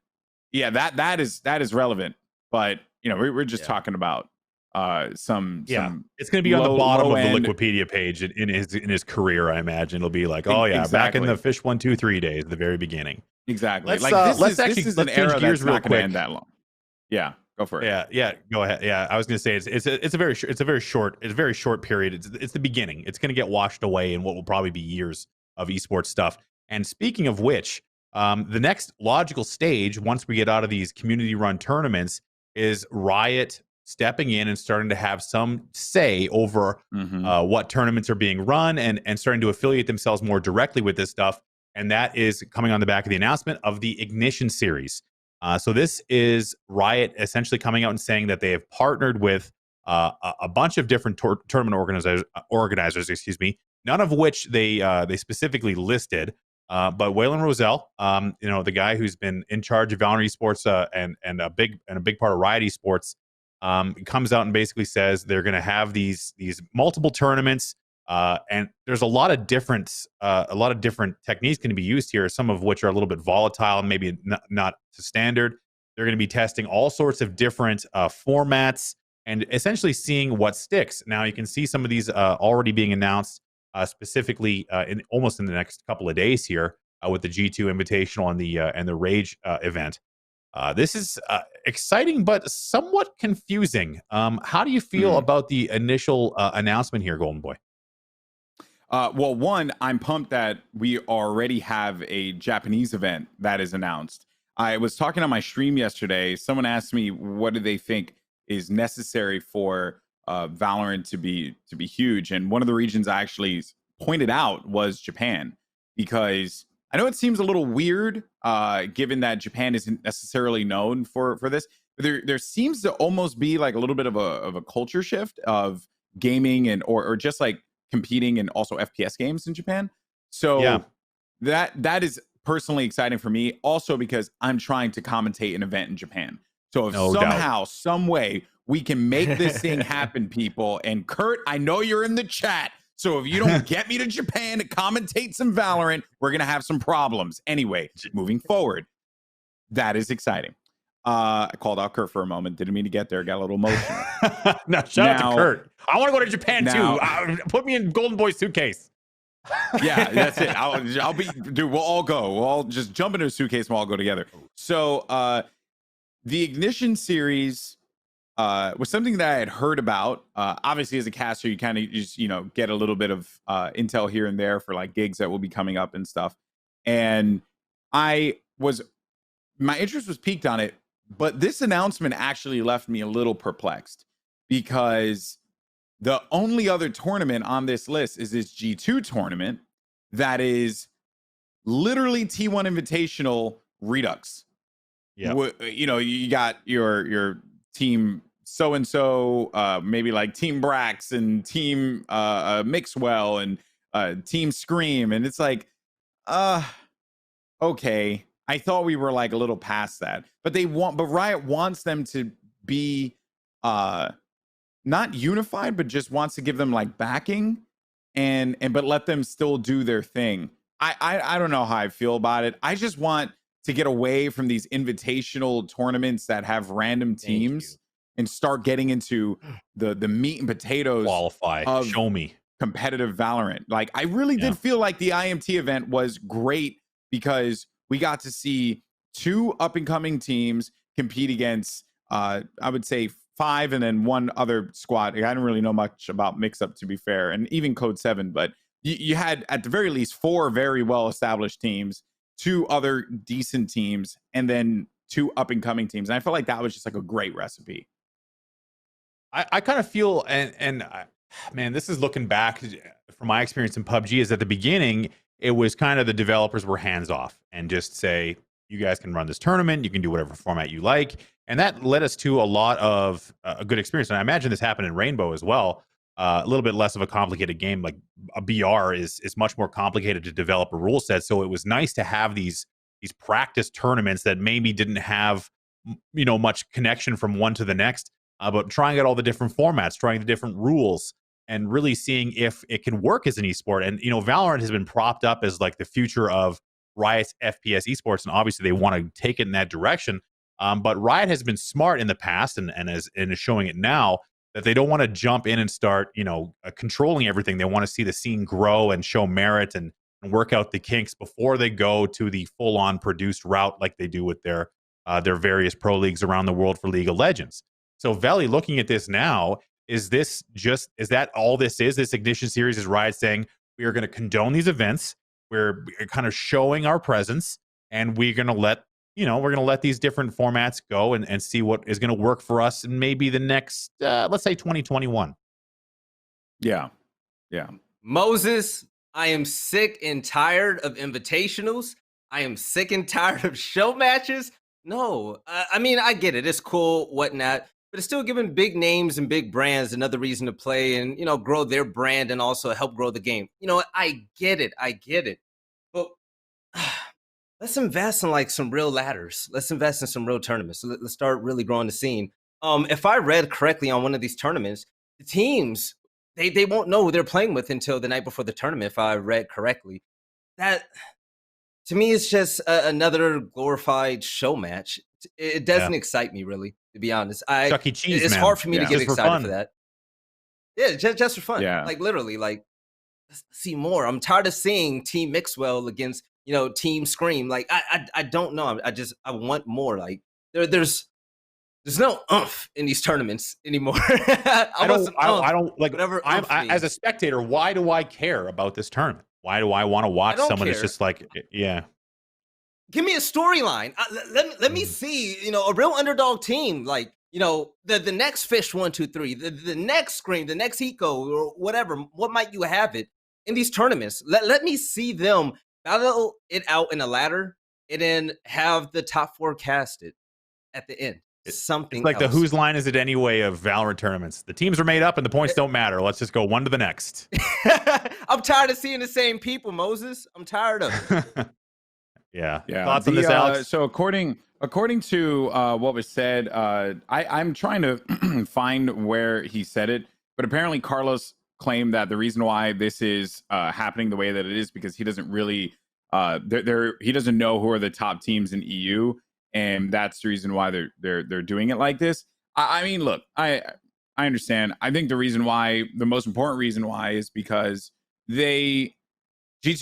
yeah, that is relevant. But you know, we're just talking about it's going to be on the bottom of the Wikipedia page in his career. I imagine it'll be like, oh yeah, back in the Fish 1-2-3 days, the very beginning. Exactly. Let's change gears real quick. End that long. Yeah, go for it. Yeah, go ahead. Yeah, I was going to say it's a very short period. It's the beginning. It's going to get washed away in what will probably be years of esports stuff. And speaking of which, the next logical stage once we get out of these community run tournaments is Riot stepping in and starting to have some say over what tournaments are being run and starting to affiliate themselves more directly with this stuff. And that is coming on the back of the announcement of the Ignition series. So this is Riot essentially coming out and saying that they have partnered with a bunch of different tournament organizers, none of which they specifically listed. But Waylon Roselle, you know, the guy who's been in charge of Valorant esports and a big part of Riot esports, comes out and basically says they're going to have these multiple tournaments, and there's a lot of different techniques going to be used here, some of which are a little bit volatile and maybe not to standard. They're going to be testing all sorts of different formats and essentially seeing what sticks. Now you can see some of these already being announced, specifically almost in the next couple of days here with the G2 Invitational and the Rage event. This is exciting, but somewhat confusing. How do you feel about the initial announcement here, Goldenboy? Well, one, I'm pumped that we already have a Japanese event that is announced. I was talking on my stream yesterday. Someone asked me, what do they think is necessary for Valorant to be huge? And one of the regions I actually pointed out was Japan, because I know it seems a little weird, given that Japan isn't necessarily known for this. But there seems to almost be like a little bit of a culture shift of gaming and or just like competing in also FPS games in Japan. So that is personally exciting for me, also because I'm trying to commentate an event in Japan. So if somehow, some way we can make this thing happen, people, and Kurt, I know you're in the chat. So if you don't get me to Japan to commentate some Valorant, we're going to have some problems. Anyway, moving forward, that is exciting. I called out Kurt for a moment. Didn't mean to get there. Got a little emotional. No, shout out to Kurt. I want to go to Japan too. Put me in Goldenboy's suitcase. Yeah, that's it. I'll be, dude, we'll all go. We'll all just jump into a suitcase and we'll all go together. So the Ignition series was something that I had heard about. Obviously, as a caster, you kind of just, get a little bit of intel here and there for like gigs that will be coming up and stuff. And my interest was piqued on it, but this announcement actually left me a little perplexed, because the only other tournament on this list is this G2 tournament that is literally T1 Invitational Redux. Yeah, you got your team so-and-so, maybe like Team Brax and Team Mixwell and Team Scream. And it's like, okay. I thought we were like a little past that. But Riot wants them to be not unified, but just wants to give them like backing but let them still do their thing. I don't know how I feel about it. I just want to get away from these invitational tournaments that have random teams and start getting into the meat and potatoes. Qualify. Show me. Competitive Valorant. Like, I really did feel like the IMT event was great, because we got to see 2 up-and-coming teams compete against, I would say, 5 and then 1 other squad. I didn't really know much about Mix-Up, to be fair, and even Code 7, but you had, at the very least, 4 very well-established teams, 2 other decent teams, and then 2 up-and-coming teams. And I felt like that was just like a great recipe. I kind of feel, and man, this is looking back from my experience in PUBG, is at the beginning, it was kind of the developers were hands off and just say, you guys can run this tournament, you can do whatever format you like. And that led us to a lot of a good experience. And I imagine this happened in Rainbow as well. A little bit less of a complicated game. Like a BR is much more complicated to develop a rule set. So it was nice to have these practice tournaments that maybe didn't have, much connection from one to the next, but trying out all the different formats, trying the different rules, and really seeing if it can work as an esport. And, Valorant has been propped up as like the future of Riot's FPS esports, and obviously they want to take it in that direction. But Riot has been smart in the past and is showing it now, that they don't want to jump in and start, controlling everything. They want to see the scene grow and show merit and work out the kinks before they go to the full-on produced route like they do with their various pro leagues around the world for League of Legends. So Velly, looking at this now, is that all this is? This Ignition series is Riot saying, we are going to condone these events. We're kind of showing our presence, and we're going to let these different formats go and see what is going to work for us in maybe the next, let's say 2021. Yeah. Moses, I am sick and tired of invitationals. I am sick and tired of show matches. No, I mean, I get it. It's cool, whatnot. But it's still giving big names and big brands another reason to play and, grow their brand and also help grow the game. I get it. But let's invest in like some real ladders. Let's invest in some real tournaments. So let's start really growing the scene. If I read correctly on one of these tournaments, the teams, they won't know who they're playing with until the night before the tournament, if I read correctly. That, to me, is just another glorified show match. It doesn't excite me, really, to be honest. Chuck E. Cheese, it's man. hard for me to get Just excited for that. Yeah, just for fun. Yeah. Like, literally, like, let's see more. I'm tired of seeing Team Mixwell against, Team Scream. Like, I don't know. I want more. Like, there's no oomph in these tournaments anymore. I don't like, whatever. As a spectator, why do I care about this tournament? Why do I want to watch someone that's just like, yeah. Give me a storyline. Let me see, a real underdog team, like, the next Fish 1, 2, 3, the next Scream, the next Eco, or whatever. What might you have it? in these tournaments. Let me see them battle it out in a ladder and then have the top 4 casted at the end. Something It's like else. the whose line is it anyway of Valorant tournaments. The teams are made up and the points don't matter. Let's just go one to the next. I'm tired of seeing the same people, Moses. I'm tired of it. Yeah. Yeah. Thoughts on this, Alex? So according to what was said, I'm trying to find where he said it, but apparently Carlos claimed that the reason why this is happening the way that it is because he doesn't really he doesn't know who are the top teams in EU, and that's the reason why they're doing it like this. I mean, look, I understand. I think the most important reason why is because G2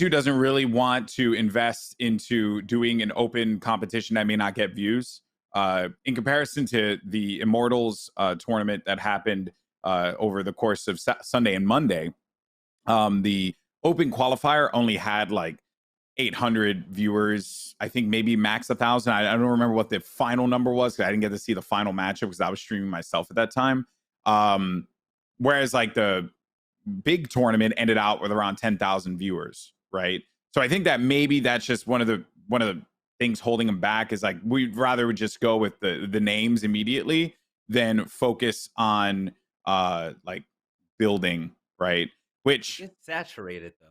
doesn't really want to invest into doing an open competition that may not get views. In comparison to the Immortals tournament that happened over the course of Sunday and Monday, the open qualifier only had like 800 viewers. I think maybe max 1,000. I don't remember what the final number was because I didn't get to see the final matchup because I was streaming myself at that time. Whereas like the big tournament ended out with around 10,000 viewers, right? So I think that maybe that's just one of the things holding them back is like we'd rather just go with the names immediately than focus on like building, right? Which It's saturated though.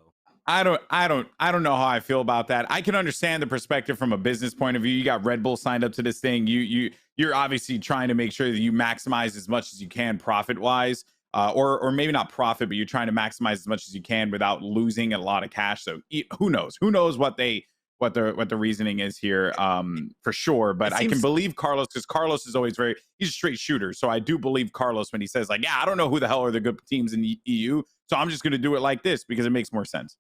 I don't know how I feel about that. I can understand the perspective from a business point of view. You got Red Bull signed up to this thing. You're obviously trying to make sure that you maximize as much as you can profit wise. Or maybe not profit, but you're trying to maximize as much as you can without losing a lot of cash. So who knows? Who knows what the reasoning is here for sure. But I can believe Carlos because Carlos is always he's a straight shooter. So I do believe Carlos when he says like, yeah, I don't know who the hell are the good teams in the EU. So I'm just going to do it like this because it makes more sense.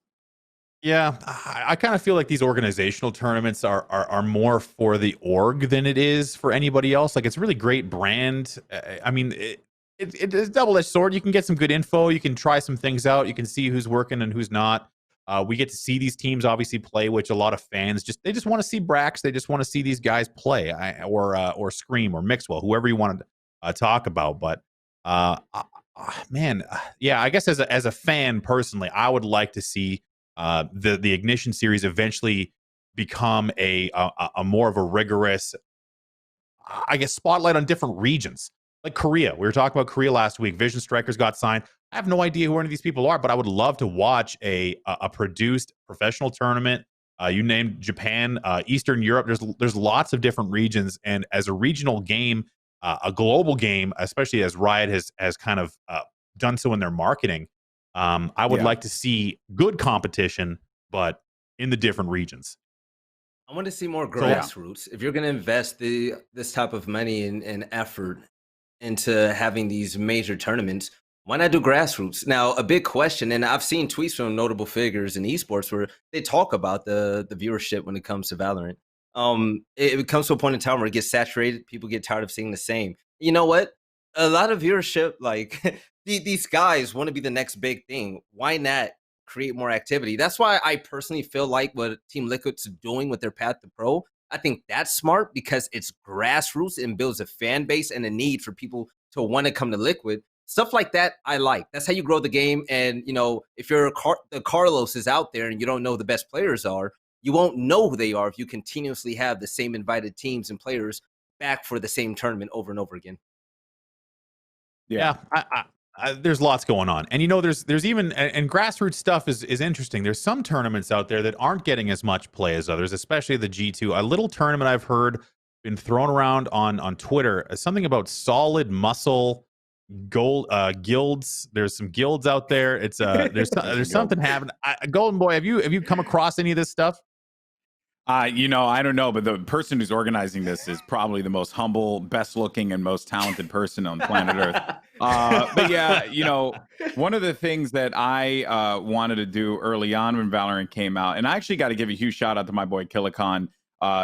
Yeah, I kind of feel like these organizational tournaments are more for the org than it is for anybody else. Like it's a really great brand. I mean, it's a double-edged sword. You can get some good info. You can try some things out. You can see who's working and who's not. We get to see these teams obviously play, which a lot of fans they just want to see Brax. They just want to see these guys play, or Scream or Mixwell, whoever you want to talk about. But man, yeah, I guess as a fan personally, I would like to see the Ignition series eventually become a more of a rigorous, I guess, spotlight on different regions. Like Korea. We were talking about Korea last week. Vision Strikers got signed. I have no idea who any of these people are, but I would love to watch a produced professional tournament. You named Japan, Eastern Europe. There's lots of different regions, and as a regional game, a global game, especially as Riot has kind of done so in their marketing, I would like to see good competition, but in the different regions. I want to see more grassroots. If you're going to invest this type of money and effort into having these major tournaments, why not do grassroots? Now, a big question, and I've seen tweets from notable figures in esports where they talk about the viewership when it comes to Valorant. It comes to a point in time where it gets saturated. People get tired of seeing the same. You know what? A lot of viewership, like these guys want to be the next big thing. Why not create more activity? That's why I personally feel like what Team Liquid's doing with their path to pro, I think that's smart because it's grassroots and builds a fan base and a need for people to want to come to Liquid. Stuff like that, I like. That's how you grow the game. And, you know, if you're the Carlos is out there and you don't know who the best players are, you won't know who they are if you continuously have the same invited teams and players back for the same tournament over and over again. Yeah, there's lots going on, and you know, there's even and grassroots stuff is interesting. There's some tournaments out there that aren't getting as much play as others, especially the G2. A little tournament I've heard been thrown around on Twitter, something about solid muscle guilds. There's some guilds out there. It's there's something happening. Goldenboy, have you come across any of this stuff? You know, I don't know, but the person who's organizing this is probably the most humble, best looking, and most talented person on planet Earth. But yeah, you know, one of the things that I wanted to do early on when Valorant came out, and I actually got to give a huge shout out to my boy Killicon,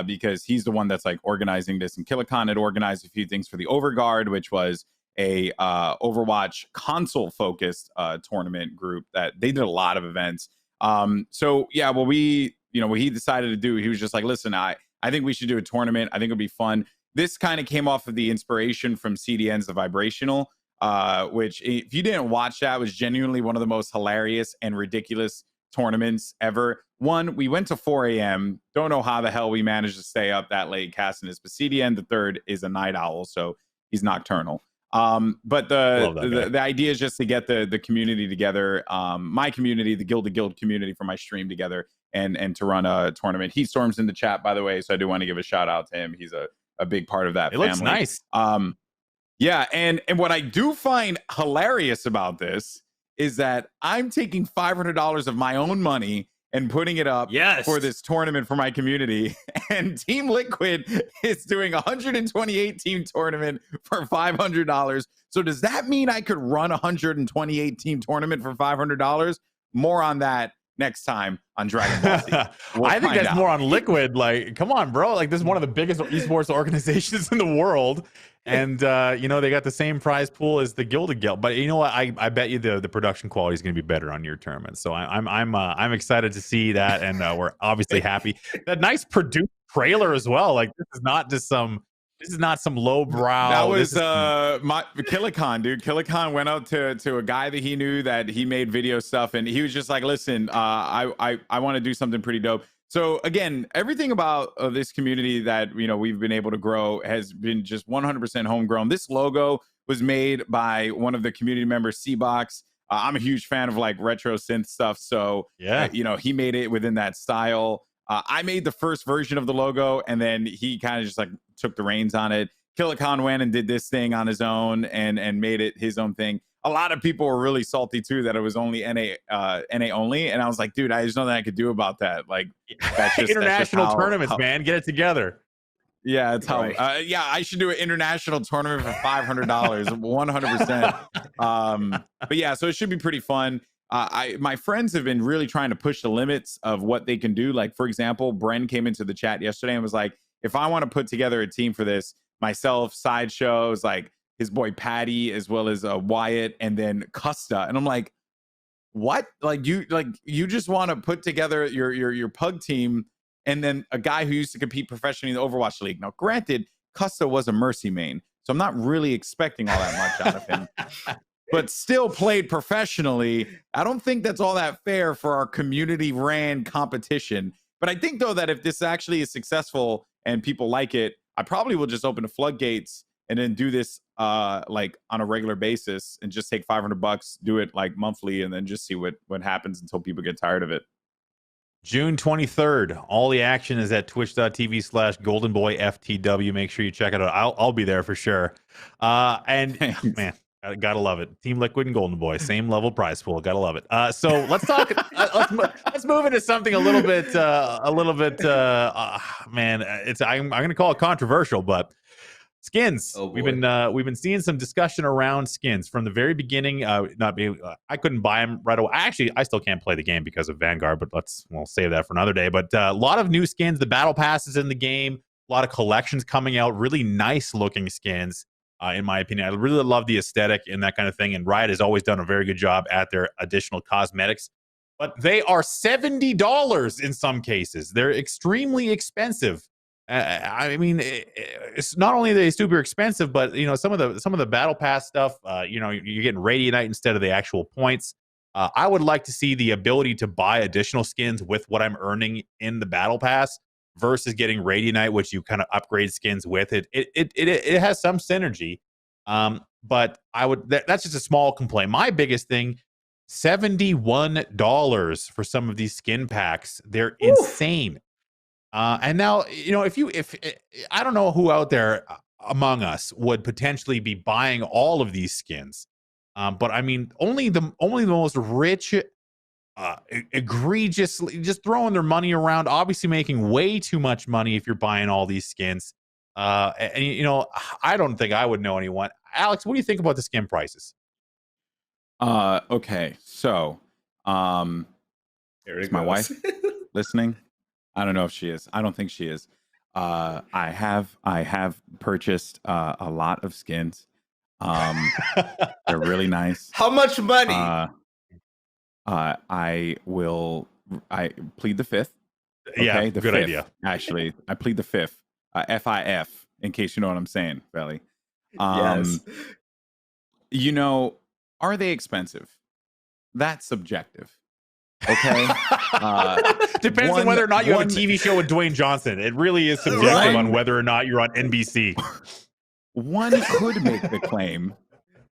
because he's the one that's like organizing this. And Killicon had organized a few things for the Overguard, which was a Overwatch console focused tournament group that they did a lot of events. So yeah, well, what he decided to do, he was just like, listen, I think we should do a tournament. I think it'll be fun. This kind of came off of the inspiration from CDN's The Vibrational. which if you didn't watch that, was genuinely one of the most hilarious and ridiculous tournaments ever. One, we went to 4 a.m. Don't know how the hell we managed to stay up that late casting his Basidia, and the third is a night owl, so he's nocturnal. But the idea is just to get the community together, my community, the Gilded Guild community, for my stream together, and to run a tournament. He storms in the chat, by the way, so I do want to give a shout out to him. He's a big part of that family. Looks nice. Yeah, and what I do find hilarious about this is that I'm taking $500 of my own money and putting it up for this tournament for my community. And Team Liquid is doing a 128 team tournament for $500. So does that mean I could run a 128 team tournament for $500? More on that next time on Dragon Ball Z. I think that's more on Liquid. Like, come on, bro. Like, this is one of the biggest esports organizations in the world. And, you know, they got the same prize pool as the Gilded Guild. But you know what? I bet you the production quality is going to be better on your tournament. So I'm excited to see that. And we're obviously happy. That nice produced trailer as well. Like, this is not some lowbrow. That was my Killicon, dude. Killicon went out to a guy that he knew that he made video stuff, and he was just like, "Listen, I want to do something pretty dope." So again, everything about this community that we've been able to grow has been just 100% homegrown. This logo was made by one of the community members, C-Box. I'm a huge fan of like retro synth stuff, so yeah, he made it within that style. I made the first version of the logo, and then he kind of just like took the reins on it. Killicon went and did this thing on his own and made it his own thing. A lot of people were really salty too that it was only NA only, and I was like, dude, I just know that I could do about that. Like, that's just international tournaments, man, get it together. Yeah, that's how. Right. Yeah, I should do an international tournament for $500, 100%. But yeah, so it should be pretty fun. My friends have been really trying to push the limits of what they can do. Like, for example, Bren came into the chat yesterday and was like, if I want to put together a team for this, myself, Sideshows, like his boy Patty, as well as Wyatt, and then Custa. And I'm like, what? Like you just want to put together your pug team, and then a guy who used to compete professionally in the Overwatch League. Now, granted, Custa was a Mercy main, so I'm not really expecting all that much out of him. But still played professionally. I don't think that's all that fair for our community ran competition. But I think, though, that if this actually is successful and people like it, I probably will just open the floodgates and then do this like on a regular basis and just take $500, do it like monthly, and then just see what happens until people get tired of it. June 23rd. All the action is at twitch.tv/GoldenboyFTW. Make sure you check it out. I'll be there for sure. And man, gotta love it. Team Liquid and Goldenboy, same level prize pool. Gotta love it. So let's talk. Let's move into something a little bit. Man, I'm gonna call it controversial, but skins. We've been seeing some discussion around skins from the very beginning. I couldn't buy them right away. I still can't play the game because of Vanguard, but we'll save that for another day. But a lot of new skins. The battle passes in the game. A lot of collections coming out. Really nice looking skins. In my opinion, I really love the aesthetic and that kind of thing. And Riot has always done a very good job at their additional cosmetics. But they are $70 in some cases. They're extremely expensive. I mean, it's not only are they super expensive, but some of the battle pass stuff. You're getting Radiant instead of the actual points. I would like to see the ability to buy additional skins with what I'm earning in the battle pass versus getting Radiant, which you kind of upgrade skins with. It has some synergy, but that's just a small complaint. My biggest thing, $71 for some of these skin packs. They're insane. And now, if I don't know who out there among us would potentially be buying all of these skins, but I mean, only the most rich, egregiously just throwing their money around, obviously making way too much money if you're buying all these skins. And I don't think I would know anyone. Alex, what do you think about the skin prices? Okay, so is my wife listening? I don't know if she is. I don't think she is. I have purchased a lot of skins. They're really nice. How much money? I plead the fifth. Okay? Yeah, the good fifth, idea. Actually, I plead the fifth. FIF, in case you know what I'm saying, Belly. Yes. You know, are they expensive? That's subjective. Okay. Depends on whether or not you have a TV show with Dwayne Johnson. It really is subjective on whether or not you're on NBC. One could make the claim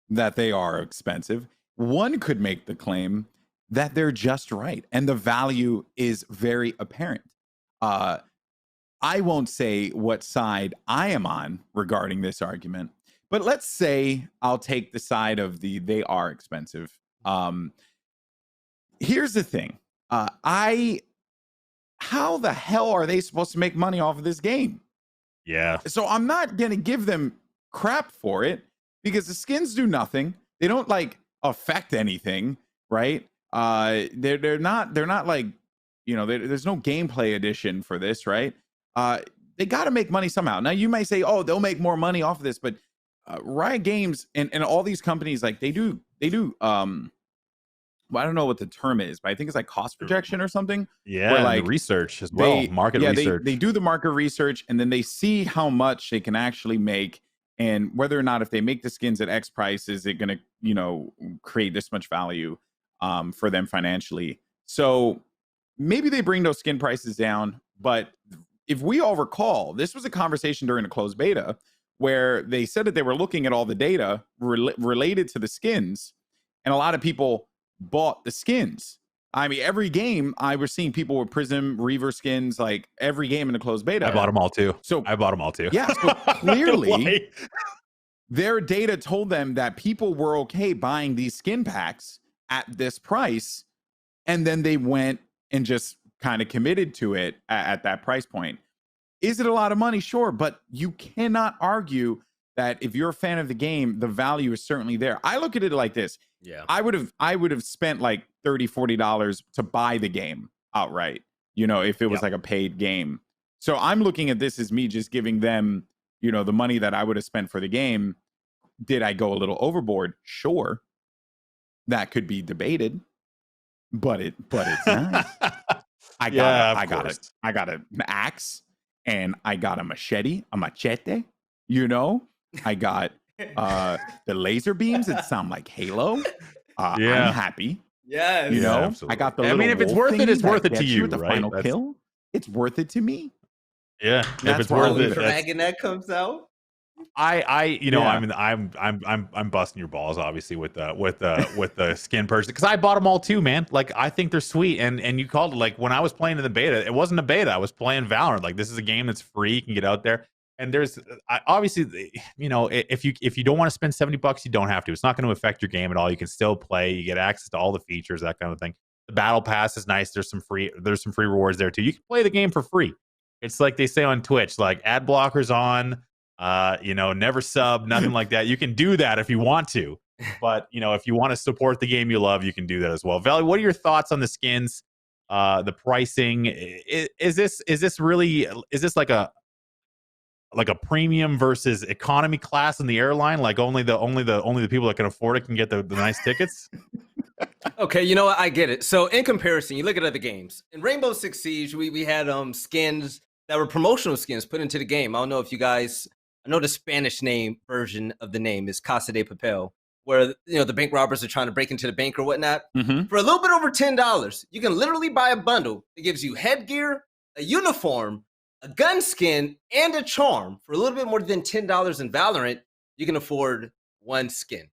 that they are expensive. One could make the claim that they're just right, and the value is very apparent. I won't say what side I am on regarding this argument, but let's say I'll take the side of they are expensive. Here's the thing. How the hell are they supposed to make money off of this game? Yeah. So I'm not going to give them crap for it because the skins do nothing. They don't like affect anything, right? They're not like, you know, there's no gameplay edition for this, right? They got to make money somehow. Now you might say, oh, they'll make more money off of this, but Riot Games and all these companies, like they do well, I don't know what the term is, but I think it's like cost projection or something. Yeah, where, like, research as well, market research. They do the market research, and then they see how much they can actually make, and whether or not if they make the skins at X price, is it going to, you know, create this much value for them financially. So maybe they bring those skin prices down. But if we all recall, this was a conversation during the closed beta where they said that they were looking at all the data related to the skins, and a lot of people bought the skins. I mean, every game I was seeing people with Prism, Reaver skins, like every game in the closed beta. I bought them all too. Yeah, so clearly their data told them that people were okay buying these skin packs at this price, and then they went and just kind of committed to it at that price point. Is it a lot of money? Sure, but you cannot argue that if you're a fan of the game, the value is certainly there. I look at it like this. Yeah, I would have spent like $30-$40 to buy the game outright, you know, if it was like a paid game. So I'm looking at this as me just giving them, you know, the money that I would have spent for the game. Did I go a little overboard? Sure. That could be debated, but it's nice. I got an axe, and I got a machete, you know. I got the laser beams that sound like Halo. I'm happy. Yes. You know, absolutely. I got the. I mean, if it's worth it, it's worth it to you, the right? final kill. It's worth it to me. Yeah, if it's worth it. Dragon that comes out. You know, I mean, I'm busting your balls, obviously, with the skin purchase, because I bought them all too, man. Like, I think they're sweet, and you called it, like, when I was playing in the beta, it wasn't a beta. I was playing Valorant. Like, this is a game that's free. You can get out there. And there's obviously, you know, if you don't want to spend $70, you don't have to. It's not going to affect your game at all. You can still play. You get access to all the features, that kind of thing. The battle pass is nice. There's some free rewards there too. You can play the game for free. It's like they say on Twitch, like ad blockers on, you know, never sub, nothing like that. You can do that if you want to. But, you know, if you want to support the game you love, you can do that as well. Valley, what are your thoughts on the skins, the pricing? Is this like a premium versus economy class in the airline? Like only the people that can afford it can get the nice tickets? Okay, you know what? I get it. So in comparison, you look at other games. In Rainbow Six Siege, we had skins that were promotional skins put into the game. I don't know if you guys, I know the Spanish name version of the name is Casa de Papel, where, you know, the bank robbers are trying to break into the bank or whatnot. Mm-hmm. For a little bit over $10, you can literally buy a bundle that gives you headgear, a uniform, a gun skin, and a charm. For a little bit more than $10 in Valorant, you can afford one skin.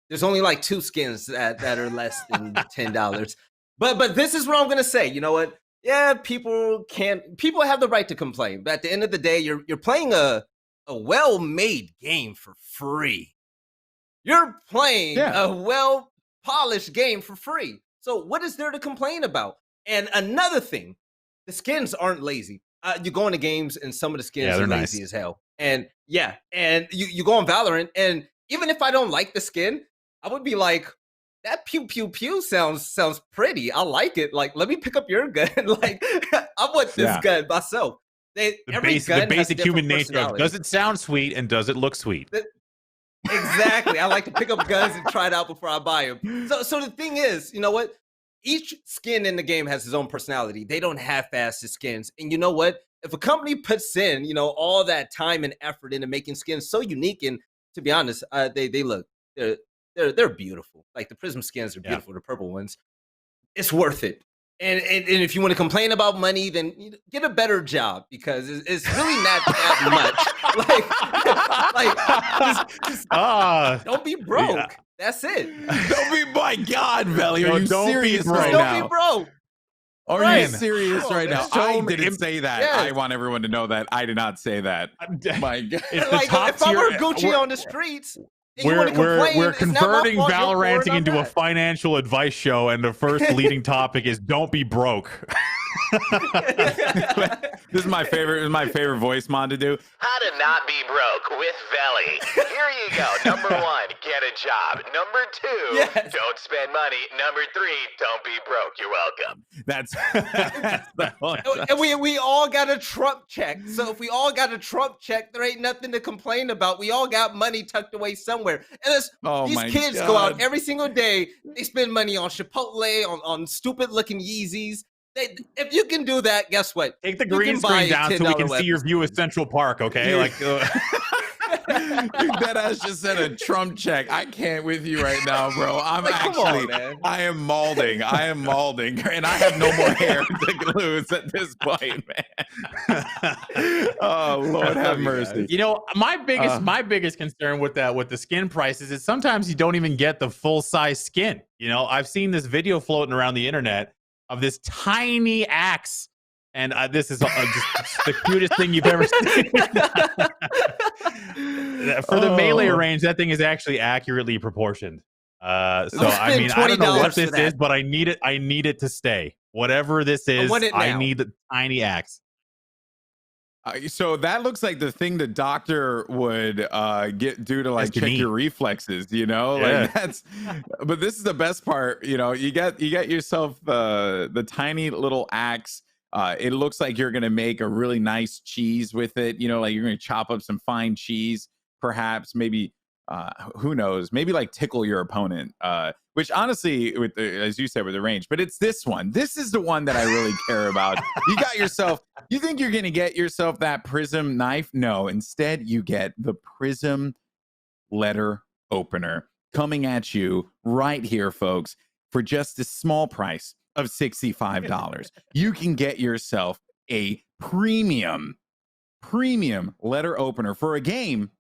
There's only like 2 skins that are less than $10. But this is what I'm gonna say. You know what? Yeah, people have the right to complain. But at the end of the day, you're playing a well-made game for free. You're playing a well-polished game for free. So what is there to complain about? And another thing, the skins aren't lazy. You go into games and some of the skins are lazy as hell. And you go on Valorant, and even if I don't like the skin, I would be like, that pew pew pew sounds pretty. I like it. Like, let me pick up your gun. Like, I want this gun myself. The basic human nature of, does it sound sweet and does it look sweet? Exactly. I like to pick up guns and try it out before I buy them. So the thing is, you know what? Each skin in the game has its own personality. They don't half-ass the skins. And you know what? If a company puts in, you know, all that time and effort into making skins so unique, and to be honest, they look, they're beautiful. Like the Prism skins are beautiful, the purple ones. It's worth it. And if you want to complain about money, then get a better job because it's really not that much. Just don't be broke. Yeah. That's it. Don't be, my God, Velly, are you serious right now? Don't be broke. Are you serious right now? I didn't say that. Yes. I want everyone to know that I did not say that. My God. Like, if I were Gucci on the streets, we're converting Valoranting into a financial advice show, and the first leading topic is don't be broke. This is my favorite voice mod to do. How to not be broke with Velly. Here you go. Number 1, get a job. Number 2, don't spend money. Number 3, don't be broke. You're welcome. That's the point. And we all got a Trump check. So if we all got a Trump check, there ain't nothing to complain about. We all got money tucked away somewhere. And these kids go out every single day. They spend money on Chipotle, on stupid looking Yeezys. If you can do that, guess what? Take the green screen down so we can see your view of Central Park, okay? Like, that ass just said a Trump check. I can't with you right now, bro. I am maulding, and I have no more hair to lose at this point, man. Oh, Lord have mercy. You know, my biggest concern with the skin prices is sometimes you don't even get the full size skin. You know, I've seen this video floating around the internet of this tiny axe, and this is just the cutest thing you've ever seen. For the melee range, that thing is actually accurately proportioned. So I mean, I don't know what this is, but I need it to stay. Whatever this is, I need the tiny axe. So that looks like the thing the doctor would do to like check your reflexes, you know? Like but this is the best part, you know, you get yourself the tiny little axe. It looks like you're gonna make a really nice cheese with it, you know, like you're gonna chop up some fine cheese, perhaps, maybe who knows, maybe like tickle your opponent, which honestly, as you said, with the range, but it's this one. This is the one that I really care about. You think you're going to get yourself that Prism knife? No, instead you get the Prism letter opener coming at you right here, folks, for just a small price of $65. You can get yourself a premium letter opener for a game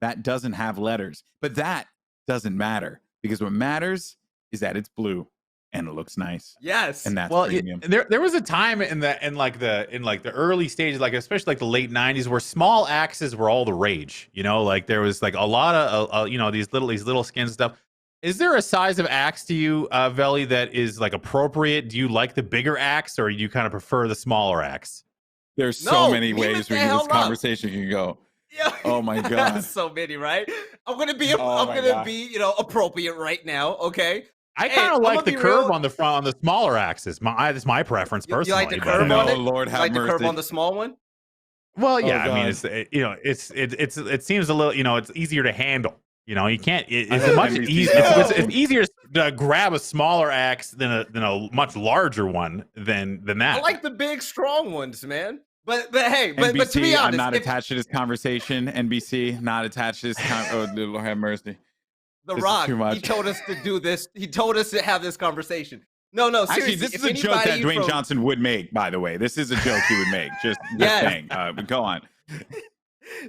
that doesn't have letters, but that doesn't matter because what matters is that it's blue and it looks nice. Yes, and that's premium. There was a time in the early stages, like especially like the late '90s, where small axes were all the rage. You know, like there was like a lot of you know, these little skin stuff. Is there a size of axe to you, Velly, that is like appropriate? Do you like the bigger axe, or do you kind of prefer the smaller axe? There's so many ways this conversation can go. Yeah. Oh my God. So many, right? I'm gonna be you know, appropriate right now, okay? I kind of like the curve on the front on the smaller axes. That's my preference personally. You like the curve on it? Lord have mercy. The curve on the small one? Well, yeah, I mean, it seems a little, you know, it's easier to handle. You know, you can't. It's easier to grab a smaller axe than a much larger one than that. I like the big, strong ones, man. But hey, but to be honest, I'm not attached to this conversation. NBC, not attached to this. Oh, Lord have mercy. The Rock, he told us to do this. He told us to have this conversation. No, seriously. Actually, this is a joke that Dwayne Johnson would make, by the way. This is a joke he would make. Just saying. But go on.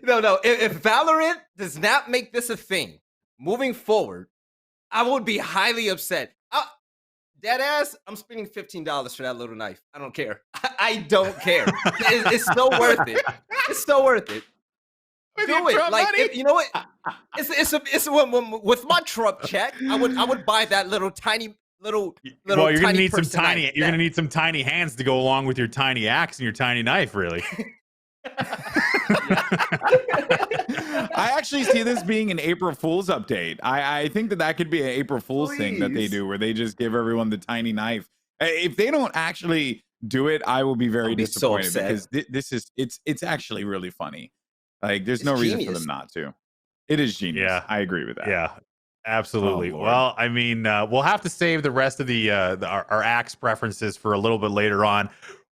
No. If Valorant does not make this a thing moving forward, I would be highly upset. Deadass, I'm spending $15 for that little knife. I don't care. I don't care. It's so worth it. It's so worth it. Do it. Like, you know what? It's with my Trump check. I would buy that little tiny. Well, you're gonna need some tiny. You're gonna need some tiny hands to go along with your tiny axe and your tiny knife, really. I actually see this being an April Fool's update. I think that could be an April Fool's thing that they do, where they just give everyone the tiny knife. If they don't actually do it, I will be very disappointed because it's actually really funny. Like, there's no reason for them not to. It is genius. Yeah, I agree with that. Yeah, absolutely. Well, I mean, we'll have to save the rest of our axe preferences for a little bit later on.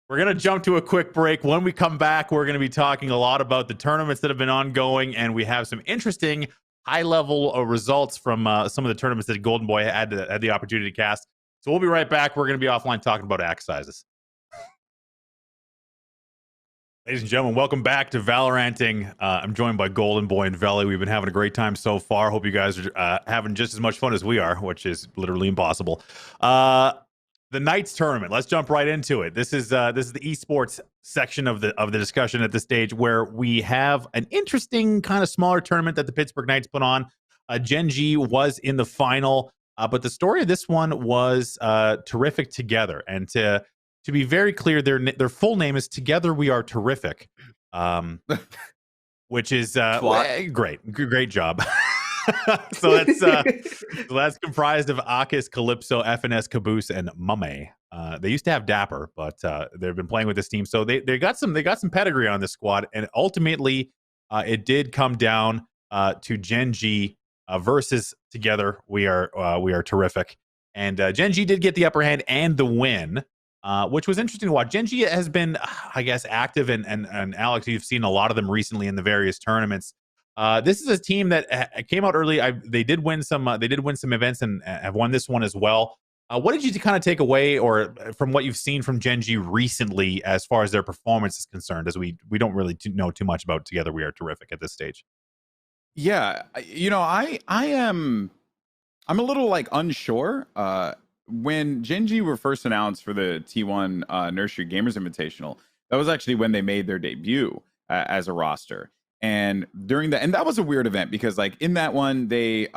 We're going to jump to a quick break. When we come back, we're going to be talking a lot about the tournaments that have been ongoing, and we have some interesting high-level results from some of the tournaments that Goldenboy had the opportunity to cast. So we'll be right back. We're going to be offline talking about axe sizes. Ladies and gentlemen, welcome back to Valoranting. I'm joined by Goldenboy and Velly. We've been having a great time so far. Hope you guys are having just as much fun as we are, which is literally impossible. The Knights tournament. Let's jump right into it. This is the esports section of the discussion at this stage, where we have an interesting kind of smaller tournament that the Pittsburgh Knights put on. Gen G was in the final, but the story of this one was Terrific Together. And to be very clear, their full name is Together We Are Terrific, which is great job. So that's comprised of Akis, Calypso, FNS, Caboose, and Mame. They used to have Dapper, but they've been playing with this team, so they got some pedigree on this squad, and ultimately it did come down to Gen G versus Together We Are Terrific, and Gen G did get the upper hand and the win. Which was interesting to watch. Gen G has been, I guess, active, and Alex, you've seen a lot of them recently in the various tournaments. This is a team that came out early. They did win some events and have won this one as well. What did you kind of take away, or from what you've seen from Gen G recently, as far as their performance is concerned? As we don't really know too much about Together We Are Terrific at this stage. Yeah, I'm a little unsure. When Gen G were first announced for the T1 Nursery Gamers Invitational, that was actually when they made their debut as a roster. And that was a weird event, because in that one, they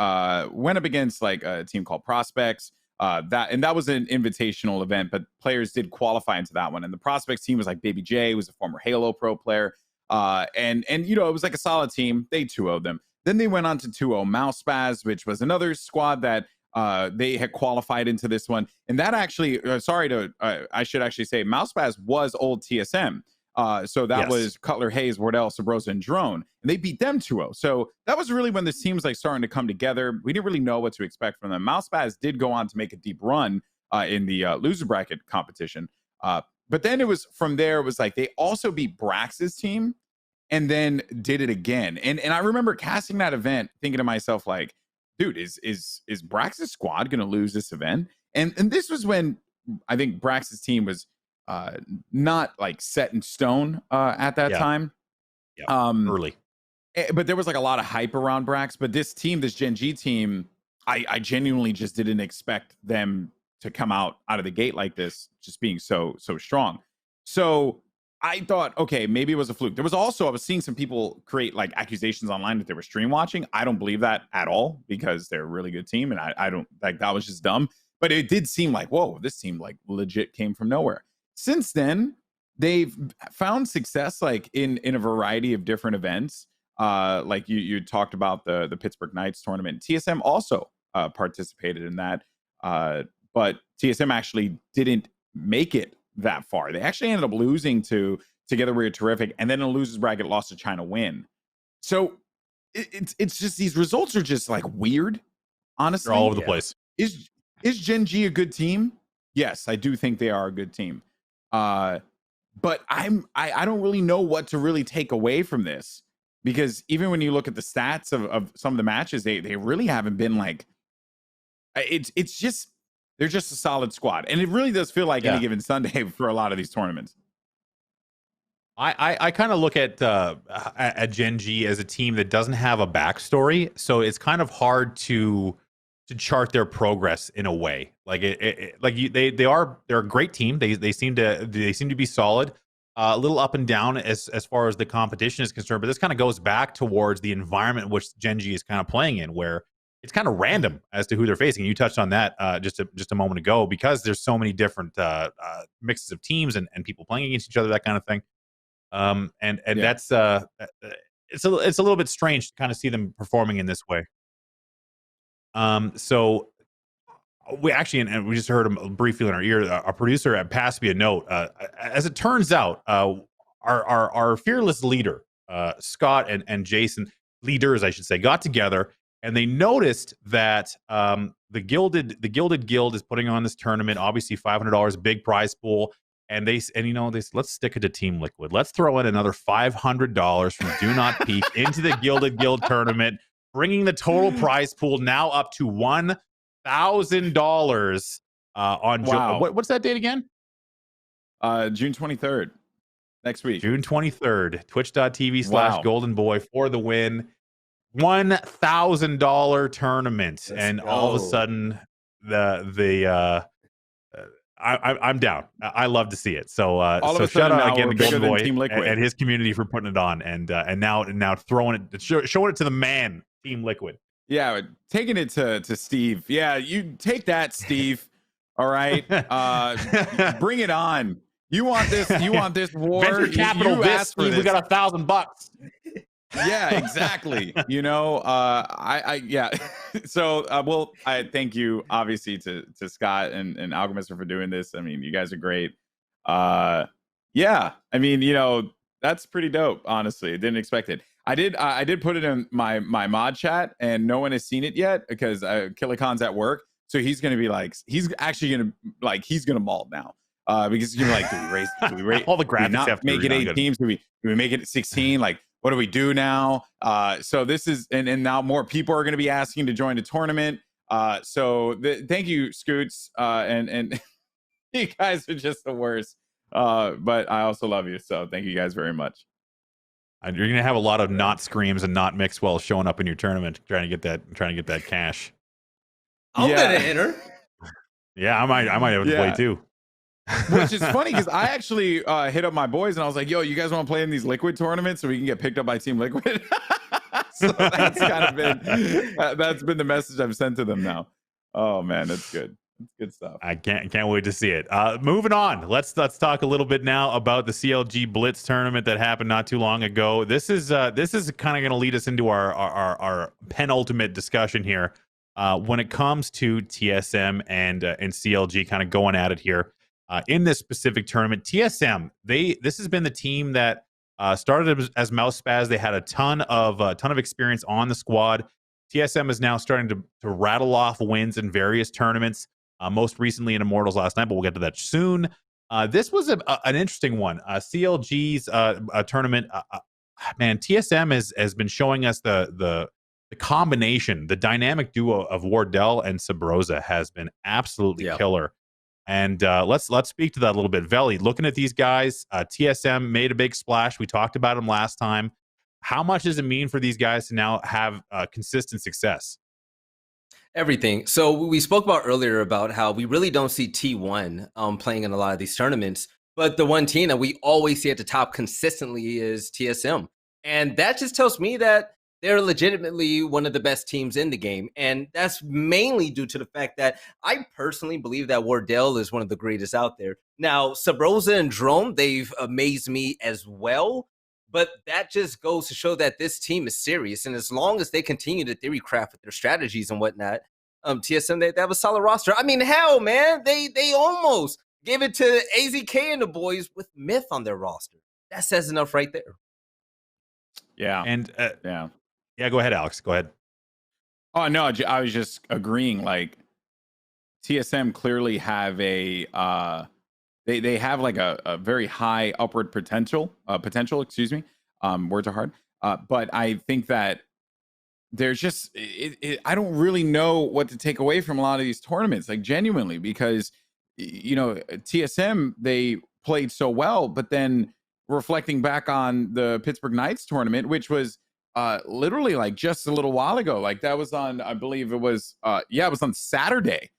went up against a team called Prospects. That was an invitational event, but players did qualify into that one. And the Prospects team was Baby J, who was a former Halo Pro player. And it was a solid team. They 2-0'd them. Then they went on to 2-0 Mousespaz, which was another squad that they had qualified into this one. And that actually, I should actually say, Mousespaz was old TSM. So that was Cutler, Hayes, Wardell, Sabrosa, and Drone. And they beat them 2-0. So that was really when this team's starting to come together. We didn't really know what to expect from them. Mousespaz did go on to make a deep run in the loser bracket competition. But then it was from there, it was they also beat Brax's team and then did it again. And I remember casting that event thinking to myself, dude, is Brax's squad going to lose this event? And this was when I think Brax's team was not set in stone at that time. Yeah, early. But there was a lot of hype around Brax. But this Gen G team, I genuinely just didn't expect them to come out of the gate like this, just being so strong. So I thought, okay, maybe it was a fluke. There was also, I was seeing some people create accusations online that they were stream watching. I don't believe that at all, because they're a really good team, and I don't that was just dumb. But it did seem whoa, this team legit came from nowhere. Since then, they've found success in a variety of different events. You talked about the Pittsburgh Knights tournament. TSM also participated in that, but TSM actually didn't make it that far. They actually ended up losing to Together We Are Terrific, and then in a losers bracket lost to China Win. So it's just, these results are just weird. Honestly, they're all over the place. Is Gen G a good team? Yes, I do think they are a good team. But I don't really know what to really take away from this, because even when you look at the stats of some of the matches, they really haven't been it's just, they're just a solid squad. And it really does feel like any given Sunday for a lot of these tournaments. I kind of look at Gen G as a team that doesn't have a backstory, so it's kind of hard to chart their progress in a way. They're a great team. They seem to be solid. A little up and down as far as the competition is concerned, but this kind of goes back towards the environment in which Gen G is kind of playing in, where it's kind of random as to who they're facing. You touched on that just a moment ago, because there's so many different mixes of teams and people playing against each other, that kind of thing. That's it's a little bit strange to kind of see them performing in this way. So we actually, and we just heard him briefly in our ear, our producer passed me a note. As it turns out, our fearless leader, Scott and Jason, leaders, I should say, got together, and they noticed that the Gilded Guild is putting on this tournament, obviously $500, big prize pool. And they let's stick it to Team Liquid. Let's throw in another $500 from Do Not Peek into the Gilded Guild tournament. bringing the total prize pool now up to $1,000 on Wow. what's that date again? June 23rd, next week. June 23rd, twitch.tv/Goldenboy for the win. $1,000 tournament. And all of a sudden, I'm down. I love to see it. So shout out again to Goldenboy and his community for putting it on, and now throwing it, showing it to the man, Team Liquid. Yeah, taking it to Steve. Yeah, you take that, Steve. All right, bring it on. You want this? You want this war? Venture capital. Steve, we got $1,000. Yeah, exactly. Yeah. So I thank you obviously to Scott and Alchemist for doing this. I mean, you guys are great. Yeah, I mean, that's pretty dope, honestly. Didn't expect it. I did put it in my mod chat, and no one has seen it yet because Killicon's at work. So he's gonna be like, he's gonna maul now. Because he's gonna be like, do we raise all the graphics have to make it 8 teams? Do we make it 16? Like, what do we do now? So this is, and now more people are going to be asking to join the tournament. Thank you, Scoots. And you guys are just the worst. But I also love you. So thank you guys very much. And you're going to have a lot of not screams and not Mixwell showing up in your tournament, trying to get that cash. I'm going to enter. Yeah, I might have to play too. Which is funny because I actually hit up my boys and I was like, yo, you guys want to play in these Liquid tournaments so we can get picked up by Team Liquid? So that's kind of been the message I've sent to them now. Oh man, that's good. That's good stuff. I can't wait to see it. Moving on, let's talk a little bit now about the CLG Blitz tournament that happened not too long ago. This is kind of going to lead us into our penultimate discussion here when it comes to TSM and CLG kind of going at it here. In this specific tournament, TSM, this has been the team that started as Mouse Spaz. They had a ton of experience on the squad. TSM is now starting to rattle off wins in various tournaments. Most recently in Immortals last night, but we'll get to that soon. This was an interesting one. CLG's tournament. Man, TSM has been showing us the combination, the dynamic duo of Wardell and Sabrosa has been absolutely killer. And let's speak to that a little bit. Velly, looking at these guys, TSM made a big splash. We talked about them last time. How much does it mean for these guys to now have consistent success? Everything. So we spoke about earlier about how we really don't see T1 playing in a lot of these tournaments, but the one team that we always see at the top consistently is TSM. And that just tells me that they're legitimately one of the best teams in the game. And that's mainly due to the fact that I personally believe that Wardell is one of the greatest out there. Now, Sabrosa and Drone, they've amazed me as well. But that just goes to show that this team is serious. And as long as they continue to theory craft with their strategies and whatnot, TSM, they have a solid roster. I mean, hell, man, they almost gave it to AZK and the boys with Myth on their roster. That says enough right there. Yeah. And yeah, go ahead, Alex. Go ahead. Oh, no, I was just agreeing. Like, TSM clearly have they have like a very high upward potential, excuse me. Words are hard. But I think that there's just, I don't really know what to take away from a lot of these tournaments, like genuinely, because, TSM, they played so well, but then reflecting back on the Pittsburgh Knights tournament, which was literally like just a little while ago, like that was on, I believe it was, it was on Saturday.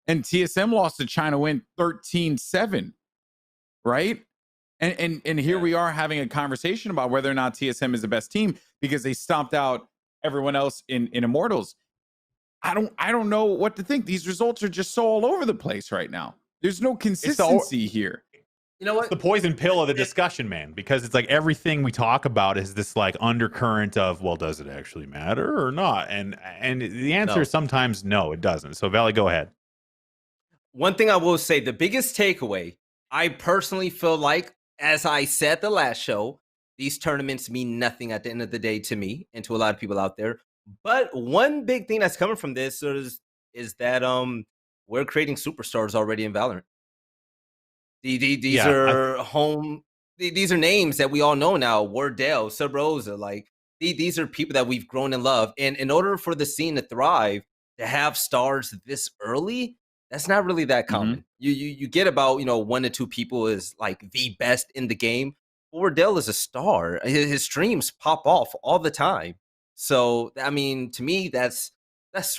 And TSM lost to China Win 13-7, right? And here we are having a conversation about whether or not TSM is the best team because they stomped out everyone else in Immortals. I don't know what to think. These results are just so all over the place right now. There's no consistency here. You know what? It's the poison pill of the discussion, man, because it's like everything we talk about is this like undercurrent of, well, does it actually matter or not? And the answer is sometimes no, it doesn't. So Valley, go ahead. One thing I will say, the biggest takeaway, I personally feel like, as I said the last show, these tournaments mean nothing at the end of the day to me and to a lot of people out there. But one big thing that's coming from this is that we're creating superstars already in Valorant. These are names that we all know now. Wardell, Sabrosa, like these are people that we've grown in love. And in order for the scene to thrive, to have stars this early, that's not really that common. You get about 1 to 2 people is like the best in the game. Wardell is a star. His streams pop off all the time. So I mean, to me, that's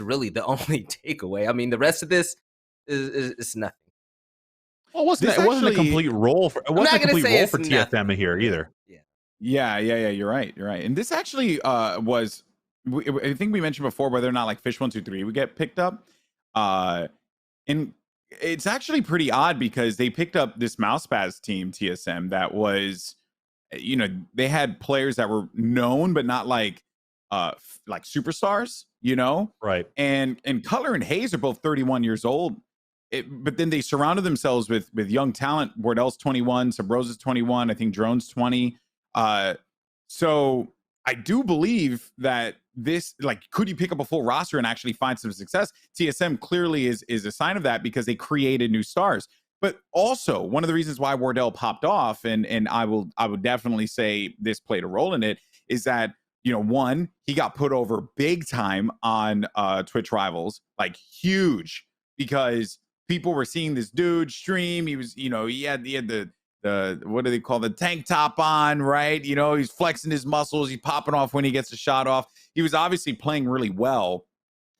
really the only takeaway. I mean, the rest of this is nothing. Well, it wasn't a complete role for TSM here either. Yeah. You're right. And this actually was. I think we mentioned before whether or not like Fish 123 would get picked up. And it's actually pretty odd because they picked up this Mousepaz team, TSM, that was, they had players that were known but not like superstars, Right. And Cutler and Hayes are both 31 years old. But then they surrounded themselves with young talent. Wardell's 21, Sabrosa's 21, I think Drone's 20. So I do believe that this, like, could you pick up a full roster and actually find some success? TSM clearly is a sign of that because they created new stars. But also one of the reasons why Wardell popped off, and I would definitely say this played a role in it, is that, one, he got put over big time on Twitch Rivals, like huge, because people were seeing this dude stream. He was, he had the what do they call the tank top on, right? He's flexing his muscles. He's popping off when he gets a shot off. He was obviously playing really well.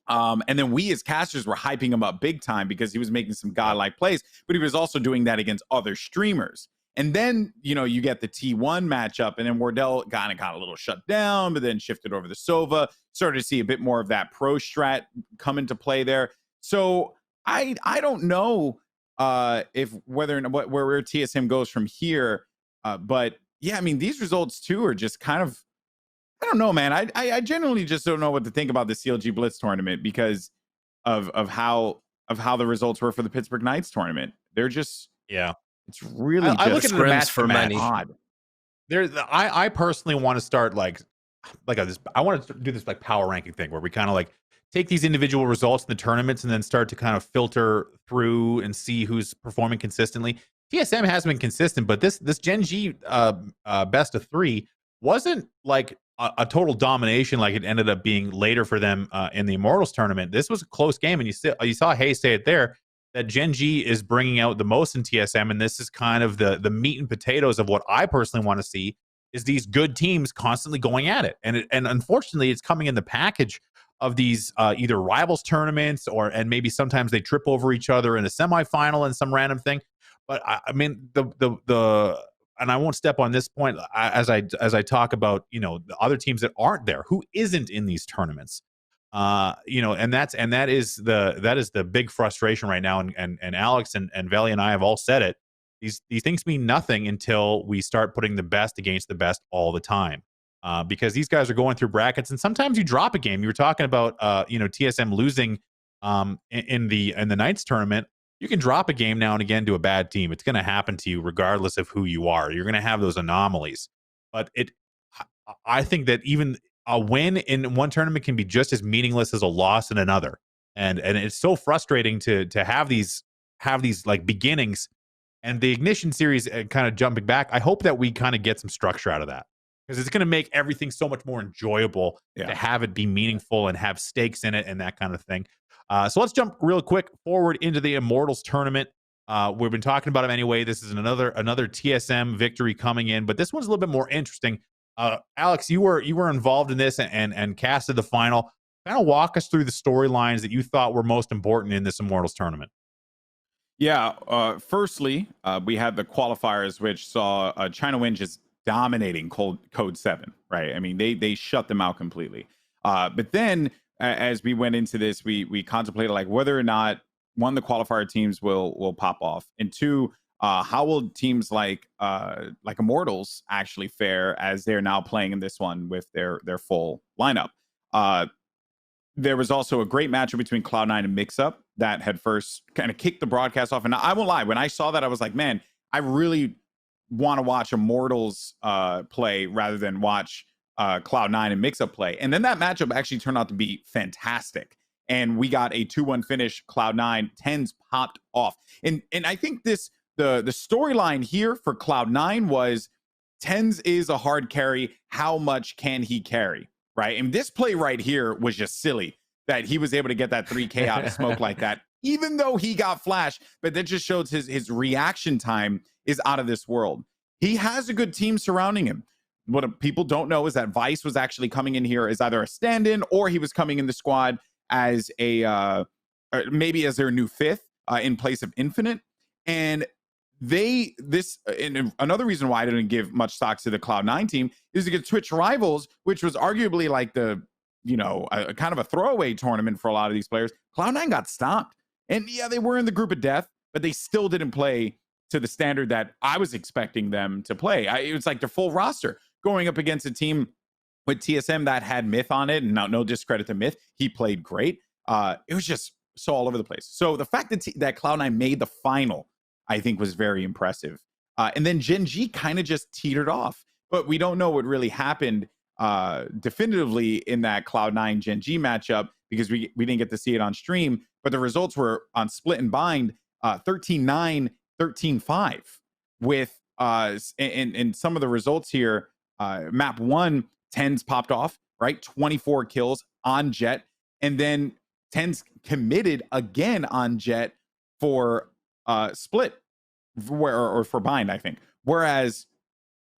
And then we as casters were hyping him up big time because he was making some godlike plays, but he was also doing that against other streamers. And then, you get the T1 matchup, and then Wardell got a little shut down, but then shifted over the Sova, started to see a bit more of that pro strat come into play there. So I don't know if whether or not where TSM goes from here. But yeah, I mean, these results too are just kind of, I don't know, man. I genuinely just don't know what to think about the CLG Blitz tournament because of how the results were for the Pittsburgh Knights tournament. They're just, it's really I look at the match for money. Odd. I personally want to start like this. I want to do this like power ranking thing where we kind of like take these individual results in the tournaments and then start to kind of filter through and see who's performing consistently. TSM has been consistent, but this Gen G best of 3 wasn't like a total domination like it ended up being later for them in the Immortals tournament. This was a close game, and you saw Hayes say it there, that Gen G is bringing out the most in TSM, and this is kind of the meat and potatoes of what I personally want to see, is these good teams constantly going at it. And unfortunately, it's coming in the package of these either rivals tournaments and maybe sometimes they trip over each other in a semifinal and some random thing. But I mean, and I won't step on this point as I talk about, the other teams that aren't there, who isn't in these tournaments. And that is the big frustration right now. And Alex and Velly and I have all said it. These things mean nothing until we start putting the best against the best all the time. Because these guys are going through brackets, and sometimes you drop a game. You were talking about TSM losing in the Knights tournament. You can drop a game now and again to a bad team. It's going to happen to you regardless of who you are. You're going to have those anomalies. But I think that even a win in one tournament can be just as meaningless as a loss in another. And it's so frustrating to have these like beginnings. And the Ignition series, kind of jumping back, I hope that we kind of get some structure out of that, because it's going to make everything so much more enjoyable to have it be meaningful and have stakes in it and that kind of thing. So let's jump real quick forward into the Immortals tournament. We've been talking about them anyway. This is another TSM victory coming in, but this one's a little bit more interesting. Alex, you were involved in this and casted the final. Kind of walk us through the storylines that you thought were most important in this Immortals tournament. Yeah. Firstly, we had the qualifiers, which saw China Win just dominating Code 7, right? I mean, they shut them out completely. But then as we went into this, we contemplated like whether or not, one, the qualifier teams will pop off, and two, how will teams like Immortals actually fare as they're now playing in this one with their full lineup. There was also a great matchup between Cloud9 and Mixup that had first kind of kicked the broadcast off. And I won't lie, when I saw that, I was like, man, I really want to watch Immortals play rather than watch Cloud9 and Mixup play. And then that matchup actually turned out to be fantastic. And we got a 2-1 finish. Cloud9 10s popped off. And I think the storyline here for Cloud9 was Tens is a hard carry. How much can he carry? Right. And this play right here was just silly that he was able to get that 3K out of smoke like that, even though he got flash. But that just shows his reaction time is out of this world. He has a good team surrounding him. What people don't know is that Vice was actually coming in here as either a stand-in or he was coming in the squad as a maybe as their new fifth in place of Infinite. And another reason why I didn't give much stock to the Cloud9 team is because Twitch Rivals, which was arguably like the, a kind of a throwaway tournament for a lot of these players, Cloud9 got stomped. And yeah, they were in the group of death, but they still didn't play to the standard that I was expecting them to play. It was like their full roster going up against a team with TSM that had Myth on it, and no discredit to Myth, he played great. It was just so all over the place. So the fact that Cloud9 made the final, I think, was very impressive. And then Gen G kind of just teetered off, but we don't know what really happened definitively in that Cloud9 Gen G matchup because we didn't get to see it on stream. But the results were on Split and Bind, 13-9, 13-5, with and some of the results here. Map 1, Tens popped off, right? 24 kills on Jet. And then Tens committed again on Jet for Split or for Bind, I think. Whereas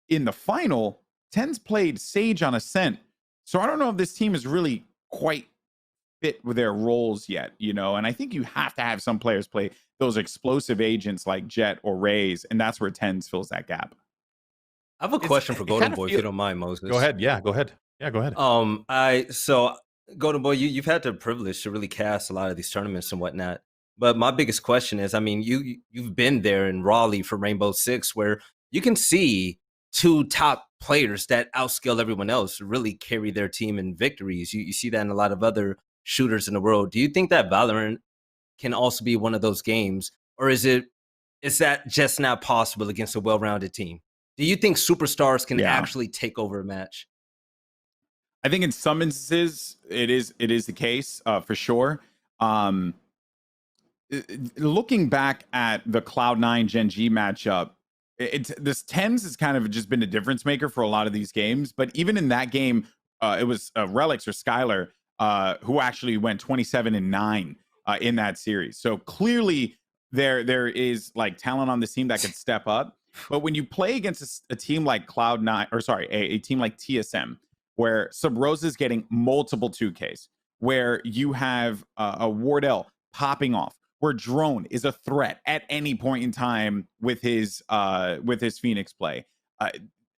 in the final, Tens played Sage on Ascent. So I don't know if this team is really quite fit with their roles yet, and I think you have to have some players play those explosive agents like Jet or Raze, and that's where Tens fills that gap. I have a question for Goldenboy, if you don't mind, Moses. Go ahead. Yeah, go ahead. So Goldenboy, you've had the privilege to really cast a lot of these tournaments and whatnot. But my biggest question is, I mean, you've been there in Raleigh for Rainbow Six, where you can see two top players that outscale everyone else really carry their team in victories. You see that in a lot of other shooters in the world. Do you think that Valorant can also be one of those games, or is that just not possible against a well-rounded team? Do you think superstars can actually take over a match? I think in some instances it is the case for sure. Looking back at the Cloud9 Gen G matchup, this Tens has kind of just been a difference maker for a lot of these games. But even in that game, it was Relics or Skylar who actually went 27-9 in that series. So clearly there is like talent on this team that can step up. But when you play against a team like Cloud9, or sorry, a team like TSM, where Sub Rose is getting multiple 2Ks, where you have a Wardell popping off, where Drone is a threat at any point in time with his Phoenix play.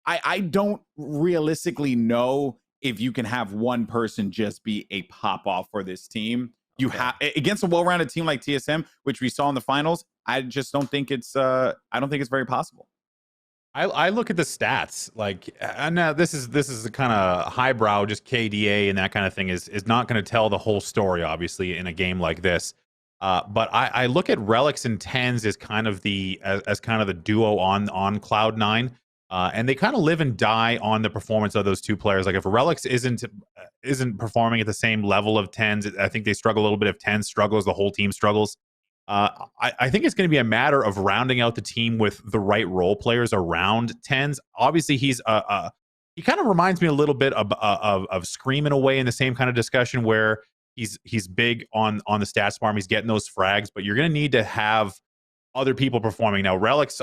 I don't realistically know if you can have one person just be a pop off for this team. You have against a well-rounded team like TSM, which we saw in the finals. I just don't think it's very possible. I look at the stats, like, and now this is the kind of highbrow, just KDA and that kind of thing is not going to tell the whole story, obviously, in a game like this. But I look at Relics and Tens as kind of the duo on Cloud9, and they kind of live and die on the performance of those two players. Like if Relics isn't performing at the same level of Tens, I think they struggle a little bit. If Tens struggles, the whole team struggles. I think it's going to be a matter of rounding out the team with the right role players around Tens. Obviously, he kind of reminds me a little bit of Scream in a way, in the same kind of discussion where he's big on the stats farm. He's getting those frags, but you're going to need to have other people performing. Now, Relics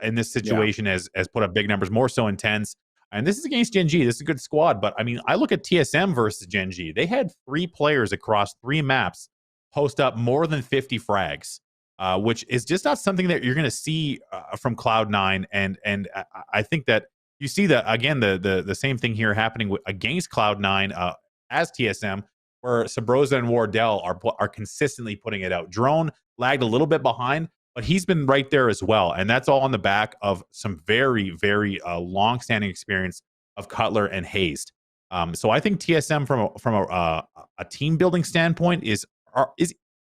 in this situation has put up big numbers, more so in Tens. And this is against Gen G. This is a good squad. But, I mean, I look at TSM versus Gen G. They had 3 players across 3 maps post up more than 50 frags, which is just not something that you're going to see from Cloud9. And I think that you see the same thing here happening against Cloud9 as TSM, where Sabrosa and Wardell are consistently putting it out. Drone lagged a little bit behind, but he's been right there as well. And that's all on the back of some very, very long-standing experience of Cutler and Hazed. So I think TSM from a team-building standpoint is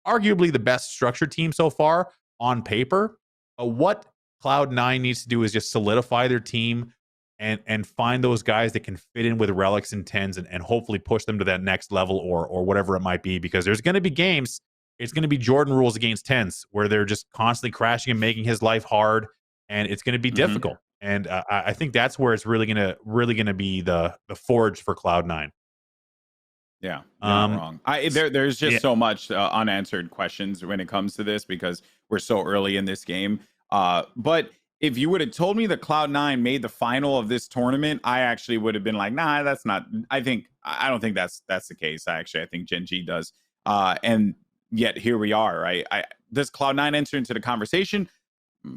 arguably the best structured team so far on paper. What Cloud9 needs to do is just solidify their team and find those guys that can fit in with Relics and Tens and hopefully push them to that next level or whatever it might be, because there's going to be games. It's going to be Jordan rules against Tens where they're just constantly crashing and making his life hard, and it's going to be difficult. And I think that's where it's really gonna be the forge for Cloud9. Yeah, you're not wrong. There's just so much unanswered questions when it comes to this because we're so early in this game. But if you would have told me that Cloud9 made the final of this tournament, I actually would have been like, nah, that's not. I don't think that's the case. I think Gen G does. And yet here we are, right? Does Cloud9 enter into the conversation?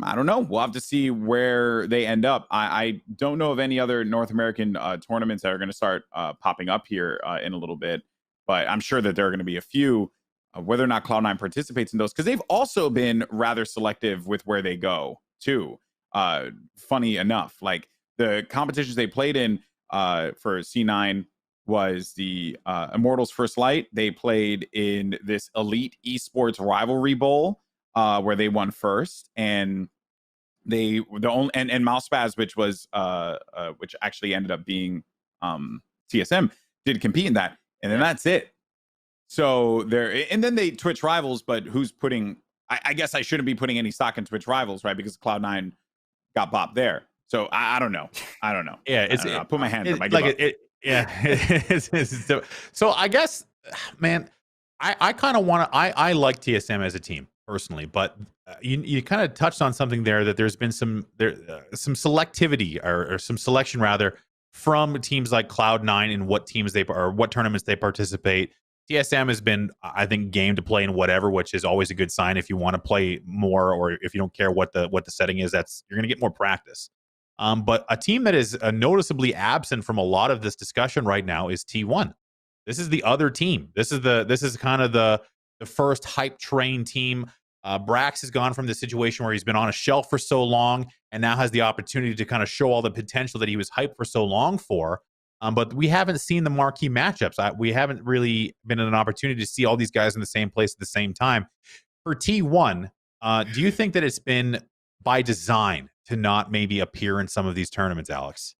I don't know. We'll have to see where they end up. I don't know of any other North American tournaments that are going to start popping up here in a little bit, but I'm sure that there are going to be a few. Whether or not Cloud9 participates in those, because they've also been rather selective with where they go too. Funny enough, like the competitions they played in for C9 was the Immortals First Light. They played in this Elite Esports Rivalry Bowl. Where they won first, and and Mousepaz, which was which actually ended up being TSM, did compete in that, and then that's it. So and then they Twitch Rivals, but who's putting? I guess I shouldn't be putting any stock in Twitch Rivals, right? Because Cloud9 got bopped there. So I don't know. Yeah, I put my hand up. So I guess, man, I kind of want to. I like TSM as a team personally, but you kind of touched on something there, that there's been some selectivity or some selection rather from teams like Cloud9 and what tournaments they participate. TSM has been, I think, game to play in whatever, which is always a good sign. If you want to play more, or if you don't care what the setting is, you're going to get more practice. But a team that is noticeably absent from a lot of this discussion right now is T1. This is the other team. This is kind of the first hype train team. Brax has gone from the situation where he's been on a shelf for so long and now has the opportunity to kind of show all the potential that he was hyped for so long for. But we haven't seen the marquee matchups. We haven't really been in an opportunity to see all these guys in the same place at the same time. For T1, do you think that it's been by design to not maybe appear in some of these tournaments, Alex?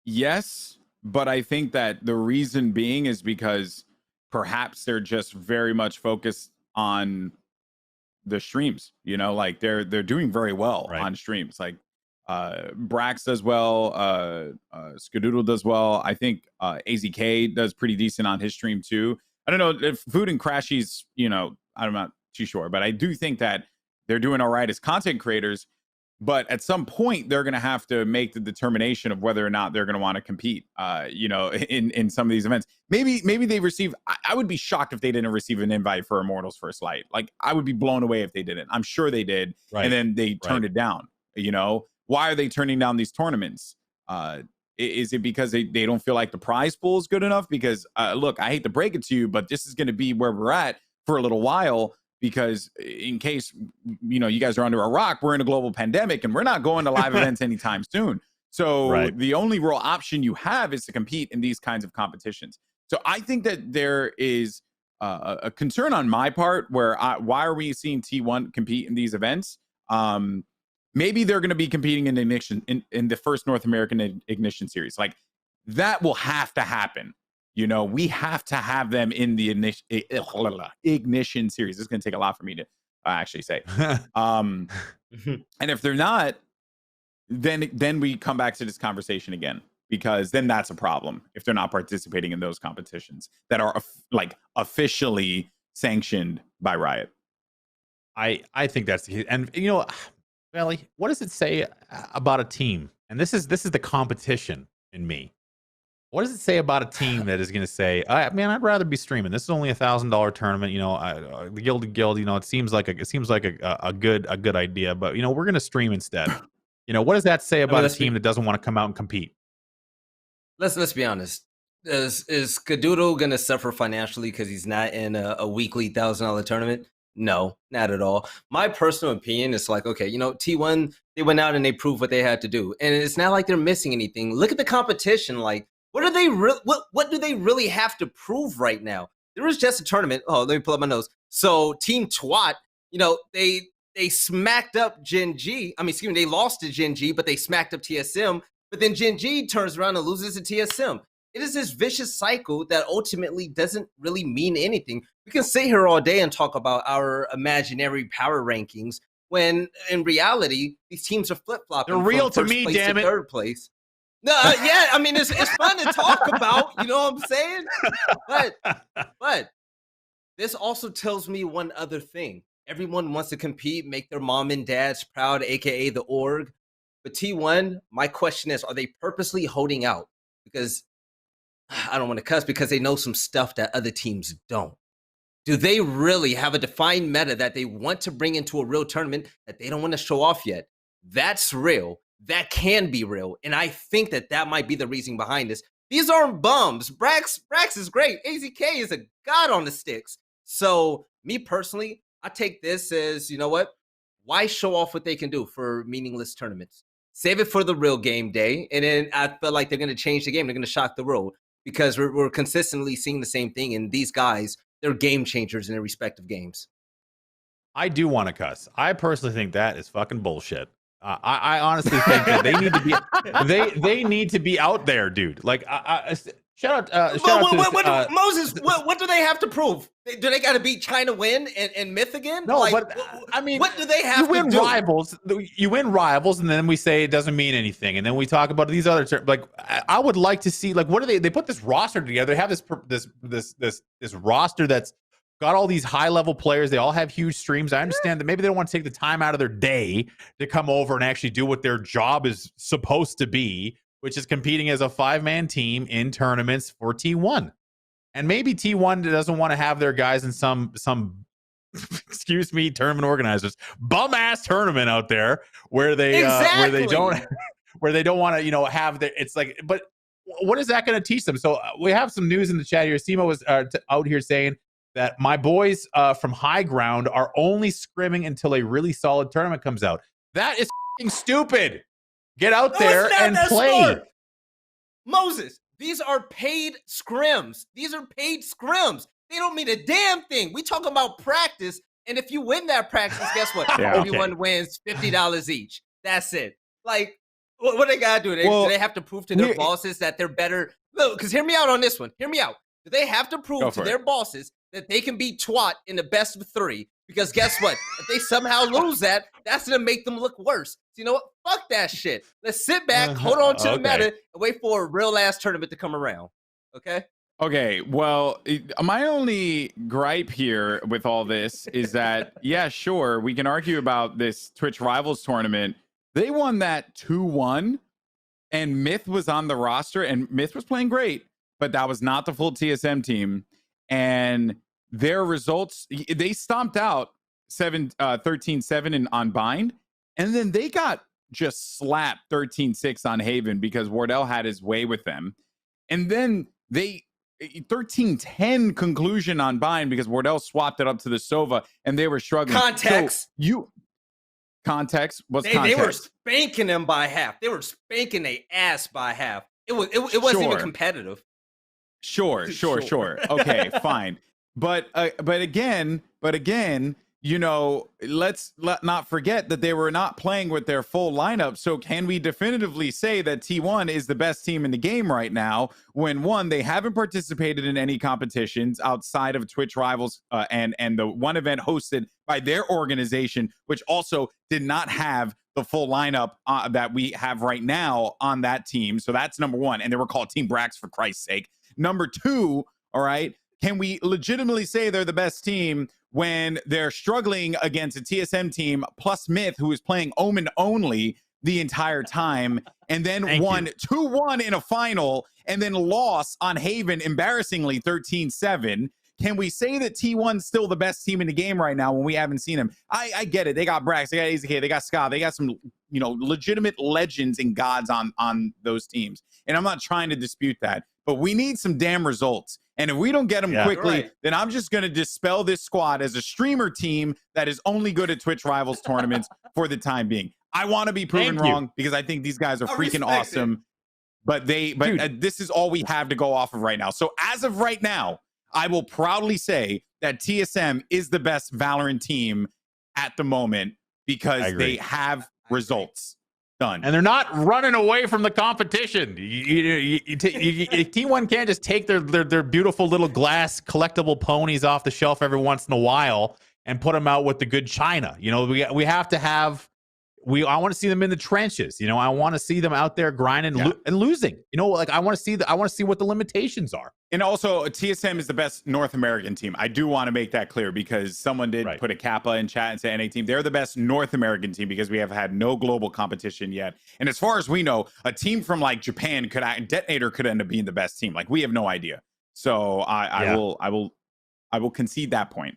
Yes, but I think that the reason being is because perhaps they're just very much focused on the streams. Like they're doing very well on streams. Like Brax does well, Skadoodle does well. I think AZK does pretty decent on his stream too. I don't know if Food and Crashy's, I'm not too sure, but I do think that they're doing all right as content creators. But at some point, they're going to have to make the determination of whether or not they're going to want to compete, in some of these events. Maybe they receive. I would be shocked if they didn't receive an invite for Immortals First Light. Like, I would be blown away if they didn't. I'm sure they did. Right. And then they turned it down. Why are they turning down these tournaments? Is it because they don't feel like the prize pool is good enough? Because, look, I hate to break it to you, but this is going to be where we're at for a little while. Because in case, you guys are under a rock, we're in a global pandemic and we're not going to live events anytime soon. So the only real option you have is to compete in these kinds of competitions. So I think that there is a concern on my part where why are we seeing T1 compete in these events? Maybe they're going to be competing in Ignition in the first North American Ignition series. Like, that will have to happen. We have to have them in the Ignition series. It's going to take a lot for me to actually say. And if they're not, then we come back to this conversation again, because then that's a problem if they're not participating in those competitions that are officially sanctioned by Riot. I think that's the case. And Velly, what does it say about a team? And this is the competition in me. What does it say about a team that is going to say, man, I'd rather be streaming. This is only $1,000 tournament. The Gilded Guild, it seems like a good idea, but we're going to stream instead. What does that say about a team that doesn't want to come out and compete? Let's be honest. Is Skadoodle going to suffer financially because he's not in a weekly $1,000 tournament? No, not at all. My personal opinion is like, okay, T1, they went out and they proved what they had to do, and it's not like they're missing anything. Look at the competition. Like, what do they really have to prove right now? There was just a tournament. Oh, let me pull up my nose. So Team Twat, they smacked up Gen G. They lost to Gen G, but they smacked up TSM. But then Gen G turns around and loses to TSM. it is this vicious cycle that ultimately doesn't really mean anything. We can sit here all day and talk about our imaginary power rankings when in reality, these teams are flip-flopping. They're real to me, damn it. Third place. No, yeah, I mean, it's fun to talk about, you know what I'm saying? But this also tells me one other thing. Everyone wants to compete, make their mom and dads proud, aka the org. But T1, my question is, are they purposely holding out? Because I don't want to cuss, because they know some stuff that other teams don't. Do they really have a defined meta that they want to bring into a real tournament that they don't want to show off yet? That's real. That can be real. And I think that might be the reason behind this. These aren't bums. Brax is great. AZK is a god on the sticks. So me personally, I take this as, you know what? Why show off what they can do for meaningless tournaments? Save it for the real game day. And then I feel like they're going to change the game. They're going to shock the world because we're consistently seeing the same thing. And these guys, they're game changers in their respective games. I do want to cuss. I personally think that is fucking bullshit. I honestly think that they need to be they need to be out there, dude. Like, shout out to Moses. What do they have to prove? Do they got to beat China win and Myth again? No, like, but I mean, what do they have to do? You win rivals, and then we say it doesn't mean anything, and then we talk about these other terms. Like, I would like to see, like, what do they put this roster together? They have this roster that's got all these high-level players. They all have huge streams. I understand that maybe they don't want to take the time out of their day to come over and actually do what their job is supposed to be, which is competing as a 5-man team in tournaments for T1. And maybe T1 doesn't want to have their guys in some excuse me, tournament organizers, bum-ass tournament out there where they where they don't want to, you know, have their, it's like, but what is that going to teach them? So we have some news in the chat here. Simo was out here saying that my boys from High Ground are only scrimming until a really solid tournament comes out. That is f***ing stupid. Get out there and play. Smart. Moses, these are paid scrims. These are paid scrims. They don't mean a damn thing. We talk about practice, and if you win that practice, guess what? Everyone wins $50 each. That's it. Like, what they got to do? Do they have to prove to their bosses that they're better? Look, because hear me out on this one. Hear me out. Do they have to prove to their bosses that they can beat Twat in the best of 3? Because guess what? If they somehow lose that, that's going to make them look worse. So you know what? Fuck that shit. Let's sit back, hold on to the meta, and wait for a real-ass tournament to come around. Okay? Okay, well, my only gripe here with all this is that, yeah, sure, we can argue about this Twitch Rivals tournament. They won that 2-1, and Myth was on the roster, and Myth was playing great, but that was not the full TSM team. And their results, they stomped out 13-7 on Bind, and then they got just slapped 13-6 on Haven because Wardell had his way with them. And then they 13-10 conclusion on Bind because Wardell swapped it up to the Sova, and they were struggling. Context. So context? What's context? They were spanking them by half. They were spanking their ass by half. It wasn't even competitive. Sure. Okay, fine. But again, you know, let's not forget that they were not playing with their full lineup. So can we definitively say that T1 is the best team in the game right now when, one, they haven't participated in any competitions outside of Twitch Rivals and the one event hosted by their organization, which also did not have the full lineup that we have right now on that team. So that's number one. And they were called Team Brax, for Christ's sake. Number two, all right, can we legitimately say they're the best team when they're struggling against a TSM team plus Myth, who is playing Omen only the entire time, and then won 2-1 in a final, and then lost on Haven embarrassingly 13-7? Can we say that T1's still the best team in the game right now when we haven't seen them? I get it. They got Brax, they got AZK, they got Ska, they got some, you know, legitimate legends and gods on those teams. And I'm not trying to dispute that, but we need some damn results. And if we don't get them quickly, then I'm just going to dispel this squad as a streamer team that is only good at Twitch Rivals tournaments for the time being. I want to be proven wrong because I think these guys are freaking awesome. But this is all we have to go off of right now. So as of right now, I will proudly say that TSM is the best Valorant team at the moment because they have results. Done. And they're not running away from the competition. T1 can't just take their beautiful little glass collectible ponies off the shelf every once in a while and put them out with the good china. You know, we have to have. I want to see them in the trenches. You know, I want to see them out there grinding and losing. You know, like I want to see what the limitations are. And also, TSM is the best North American team. I do want to make that clear because someone did put a kappa in chat and say NA team. They're the best North American team because we have had no global competition yet. And as far as we know, a team from like Japan Detonator could end up being the best team. Like we have no idea. So I will concede that point.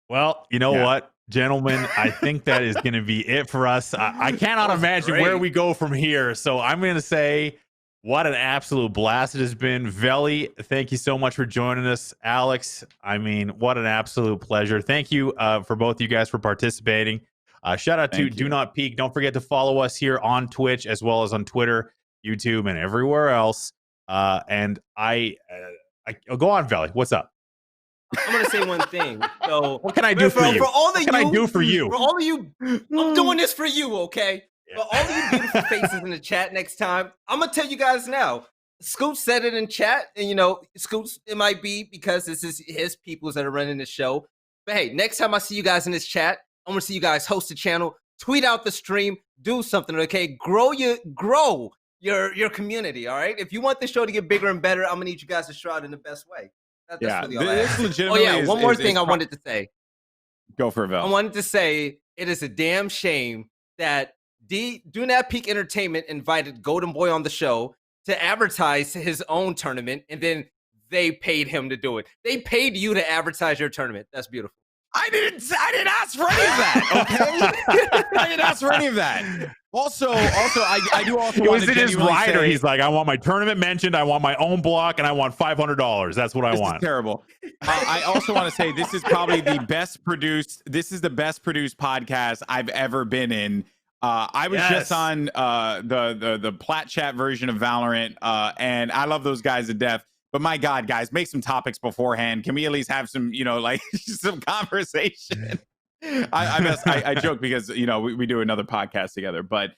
Well, you know what? Gentlemen, I think that is going to be it for us. I cannot imagine where we go from here. So I'm going to say what an absolute blast it has been. Velly, thank you so much for joining us. Alex, I mean, what an absolute pleasure. Thank you for both of you guys for participating. Shout out to Do Not Peek. Don't forget to follow us here on Twitch as well as on Twitter, YouTube, and everywhere else. And I go on, Velly. What's up? I'm gonna say one thing. So, what can I do for you? For all of what can I do for you? For all of you, I'm doing this for you, okay? Yeah. For all of you beautiful faces in the chat next time, I'm gonna tell you guys now. Scoop said it in chat, and you know, Scoops, it might be because this is his peoples that are running the show. But hey, next time I see you guys in this chat, I'm gonna see you guys host a channel, tweet out the stream, do something, okay? Grow your community, all right? If you want the show to get bigger and better, I'm gonna need you guys to show it in the best way. That's really all this legitimately one more thing I wanted to say. Go for it, Vel. I wanted to say it is a damn shame that Do Not Peek Entertainment invited Goldenboy on the show to advertise his own tournament, and then they paid him to do it. They paid you to advertise your tournament. That's beautiful. I didn't ask for any of that, okay? I didn't ask for any of that. Also, I do also. It was in his rider. He's like, I want my tournament mentioned. I want my own block, and I want $500. That's what I want. This is terrible. I also want to say this is probably the best produced. This is the best produced podcast I've ever been in. I was just on the Plat Chat version of Valorant, and I love those guys to death. But my God, guys, make some topics beforehand. Can we at least have some, you know, like some conversation? I joke because, you know, we do another podcast together, but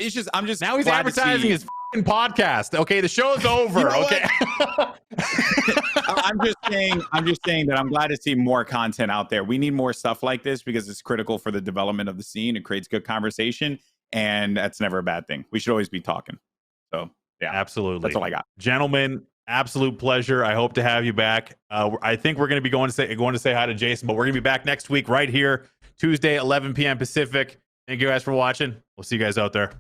it's just, I'm just now he's advertising his fucking podcast. Okay. The show's over. You know okay. I'm just saying that I'm glad to see more content out there. We need more stuff like this because it's critical for the development of the scene. It creates good conversation, and that's never a bad thing. We should always be talking. So yeah, absolutely. That's all I got. Gentlemen, absolute pleasure. I hope to have you back. I think we're going to be going to say hi to Jason, but we're going to be back next week right here, Tuesday, 11 p.m. Pacific. Thank you guys for watching. We'll see you guys out there.